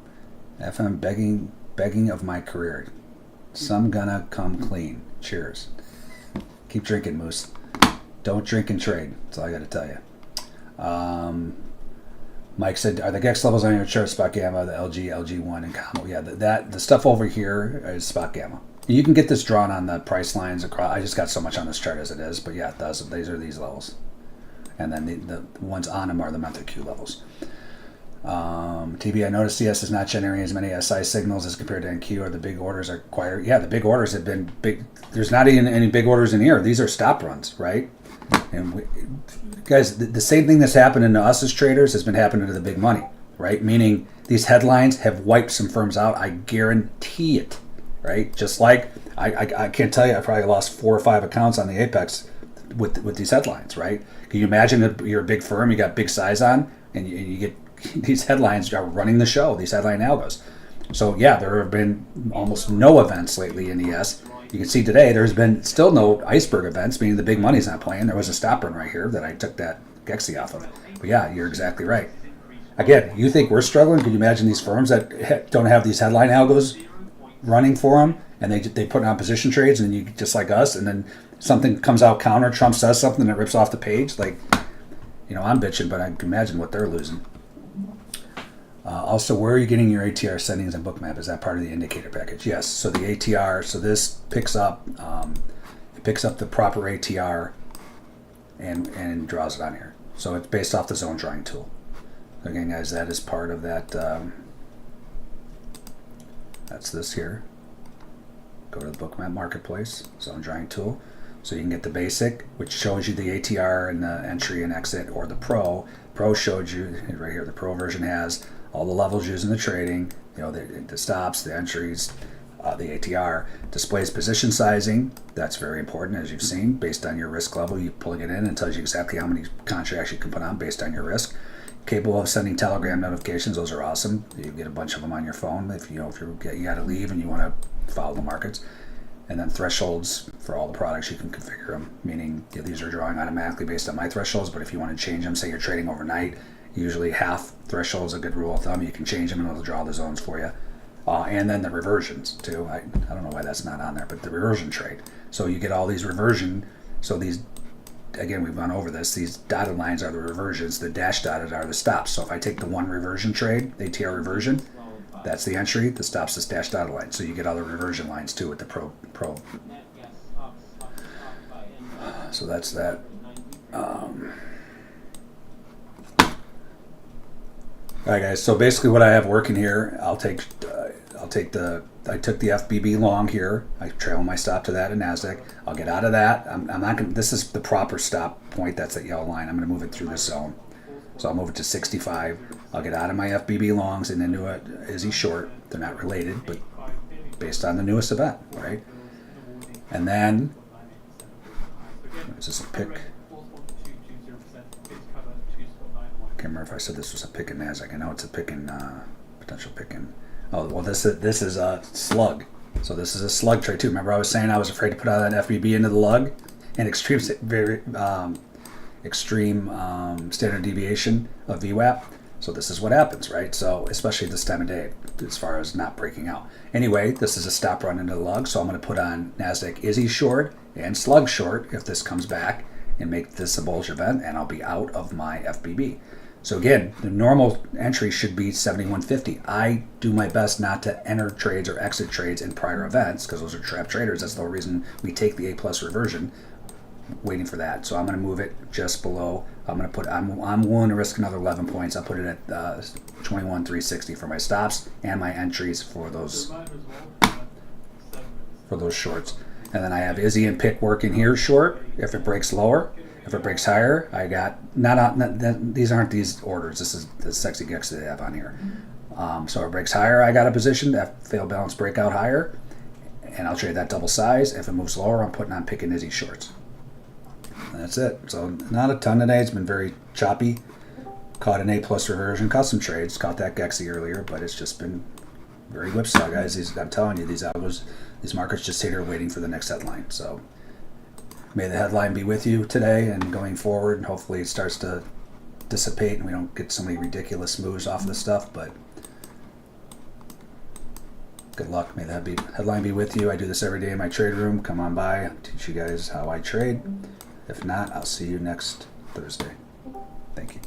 FM begging of my career. Some gonna come clean. Cheers. Keep drinking, Moose. Don't drink and trade. That's all I got to tell you. Mike said, "Are the Gex levels on your chart spot gamma, the LG, LG1, and combo?" Yeah, the stuff over here is spot gamma. You can get this drawn on the price lines across. I just got so much on this chart as it is, but yeah, it does. These are these levels, and then the ones on them are the monthly Q levels. TB, I noticed CS is not generating as many SI signals as compared to NQ. Or the big orders are quieter. Yeah, the big orders have been big. There's not even any big orders in here. These are stop runs, right? And guys, the same thing that's happening to us as traders has been happening to the big money, right? Meaning these headlines have wiped some firms out. I guarantee it, right? Just like I can't tell you, I probably lost 4 or 5 accounts on the Apex with these headlines, right? Can you imagine that you're a big firm, you got big size on, and you get these headlines are running the show, these headline algos. So yeah, there have been almost no events lately in ES. You can see today there's been still no iceberg events, meaning the big money's not playing. There was a stop run right here that I took that Gexi off of. But yeah, you're exactly right. Again, you think we're struggling? Can you imagine these firms that don't have these headline algos running for them, and they put on position trades, and you just like us, and then something comes out counter, Trump says something that rips off the page. Like, I'm bitching, but I can imagine what they're losing. Also, where are you getting your ATR settings and Bookmap? Is that part of the indicator package? Yes. So the ATR, so this picks up, it picks up the proper ATR and draws it on here. So it's based off the zone drawing tool. Again, guys, that is part of that. That's this here. Go to the Bookmap Marketplace, zone drawing tool. So you can get the basic, which shows you the ATR and the entry and exit, or the Pro. Pro showed you right here. The Pro version has all the levels used in the trading, you know, the stops, the entries, the ATR, displays position sizing. That's very important, as you've seen, based on your risk level. You pulling it in and tells you exactly how many contracts you can put on based on your risk. Capable of sending Telegram notifications. Those are awesome. You get a bunch of them on your phone if you got to leave and you want to follow the markets. And then thresholds for all the products, you can configure them, meaning these are drawing automatically based on my thresholds, but if you want to change them, say you're trading overnight, usually half threshold is a good rule of thumb. You can change them and it'll draw the zones for you. And then the reversions too. I don't know why that's not on there, but the reversion trade. So you get all these reversion. So these, again, we've gone over this. These dotted lines are the reversions. The dash dotted are the stops. So if I take the one reversion trade, ATR reversion, that's the entry. The stops is dash dotted line. So you get all the reversion lines too with the pro. So that's that. All right, guys. So basically, what I have working here, I took the FBB long here. I trail my stop to that in Nasdaq. I'll get out of that. I'm not going. This is the proper stop point. That's that yellow line. I'm going to move it through this zone. So I'll move it to 65. I'll get out of my FBB longs and into a Izzy short. They're not related, but based on the newest event, right? And then, is this a pick? I can't remember if I said this was a pick in Nasdaq. I know it's a pick in potential pick in. Oh well, this is a slug. So this is a slug trade too. Remember I was saying I was afraid to put out that FBB into the lug, and extreme standard deviation of VWAP. So this is what happens, right? So especially this time of day, as far as not breaking out. Anyway, this is a stop run into the lug, so I'm going to put on Nasdaq Izzy short and slug short if this comes back and make this a bullish event, and I'll be out of my FBB. So again, the normal entry should be 71.50. I do my best not to enter trades or exit trades in prior events because those are trap traders. That's the whole reason we take the A+ reversion, waiting for that. So I'm going to move it just below. I'm willing to risk another 11 points. I'll put it at 21,360 for my stops and my entries for those shorts. And then I have Izzy and pick working here short. If it breaks lower, if it breaks higher, I got these aren't these orders. This is the sexy gex that they have on here. So if it breaks higher, I got a position that failed balance breakout higher, and I'll trade that double size. If it moves lower, I'm putting on pick and Izzy shorts. And that's it. So not a ton today. It's been very choppy. Caught an A+ reversion, caught some trades, caught that Gexy earlier, but it's just been very whipsaw, guys. I'm telling you, these markets just sit here waiting for the next headline. So may the headline be with you today and going forward, and hopefully it starts to dissipate and we don't get so many ridiculous moves off of the stuff, but good luck. May that headline be with you. I do this every day in my trade room. Come on by. I'll teach you guys how I trade. If not, I'll see you next Thursday. Thank you.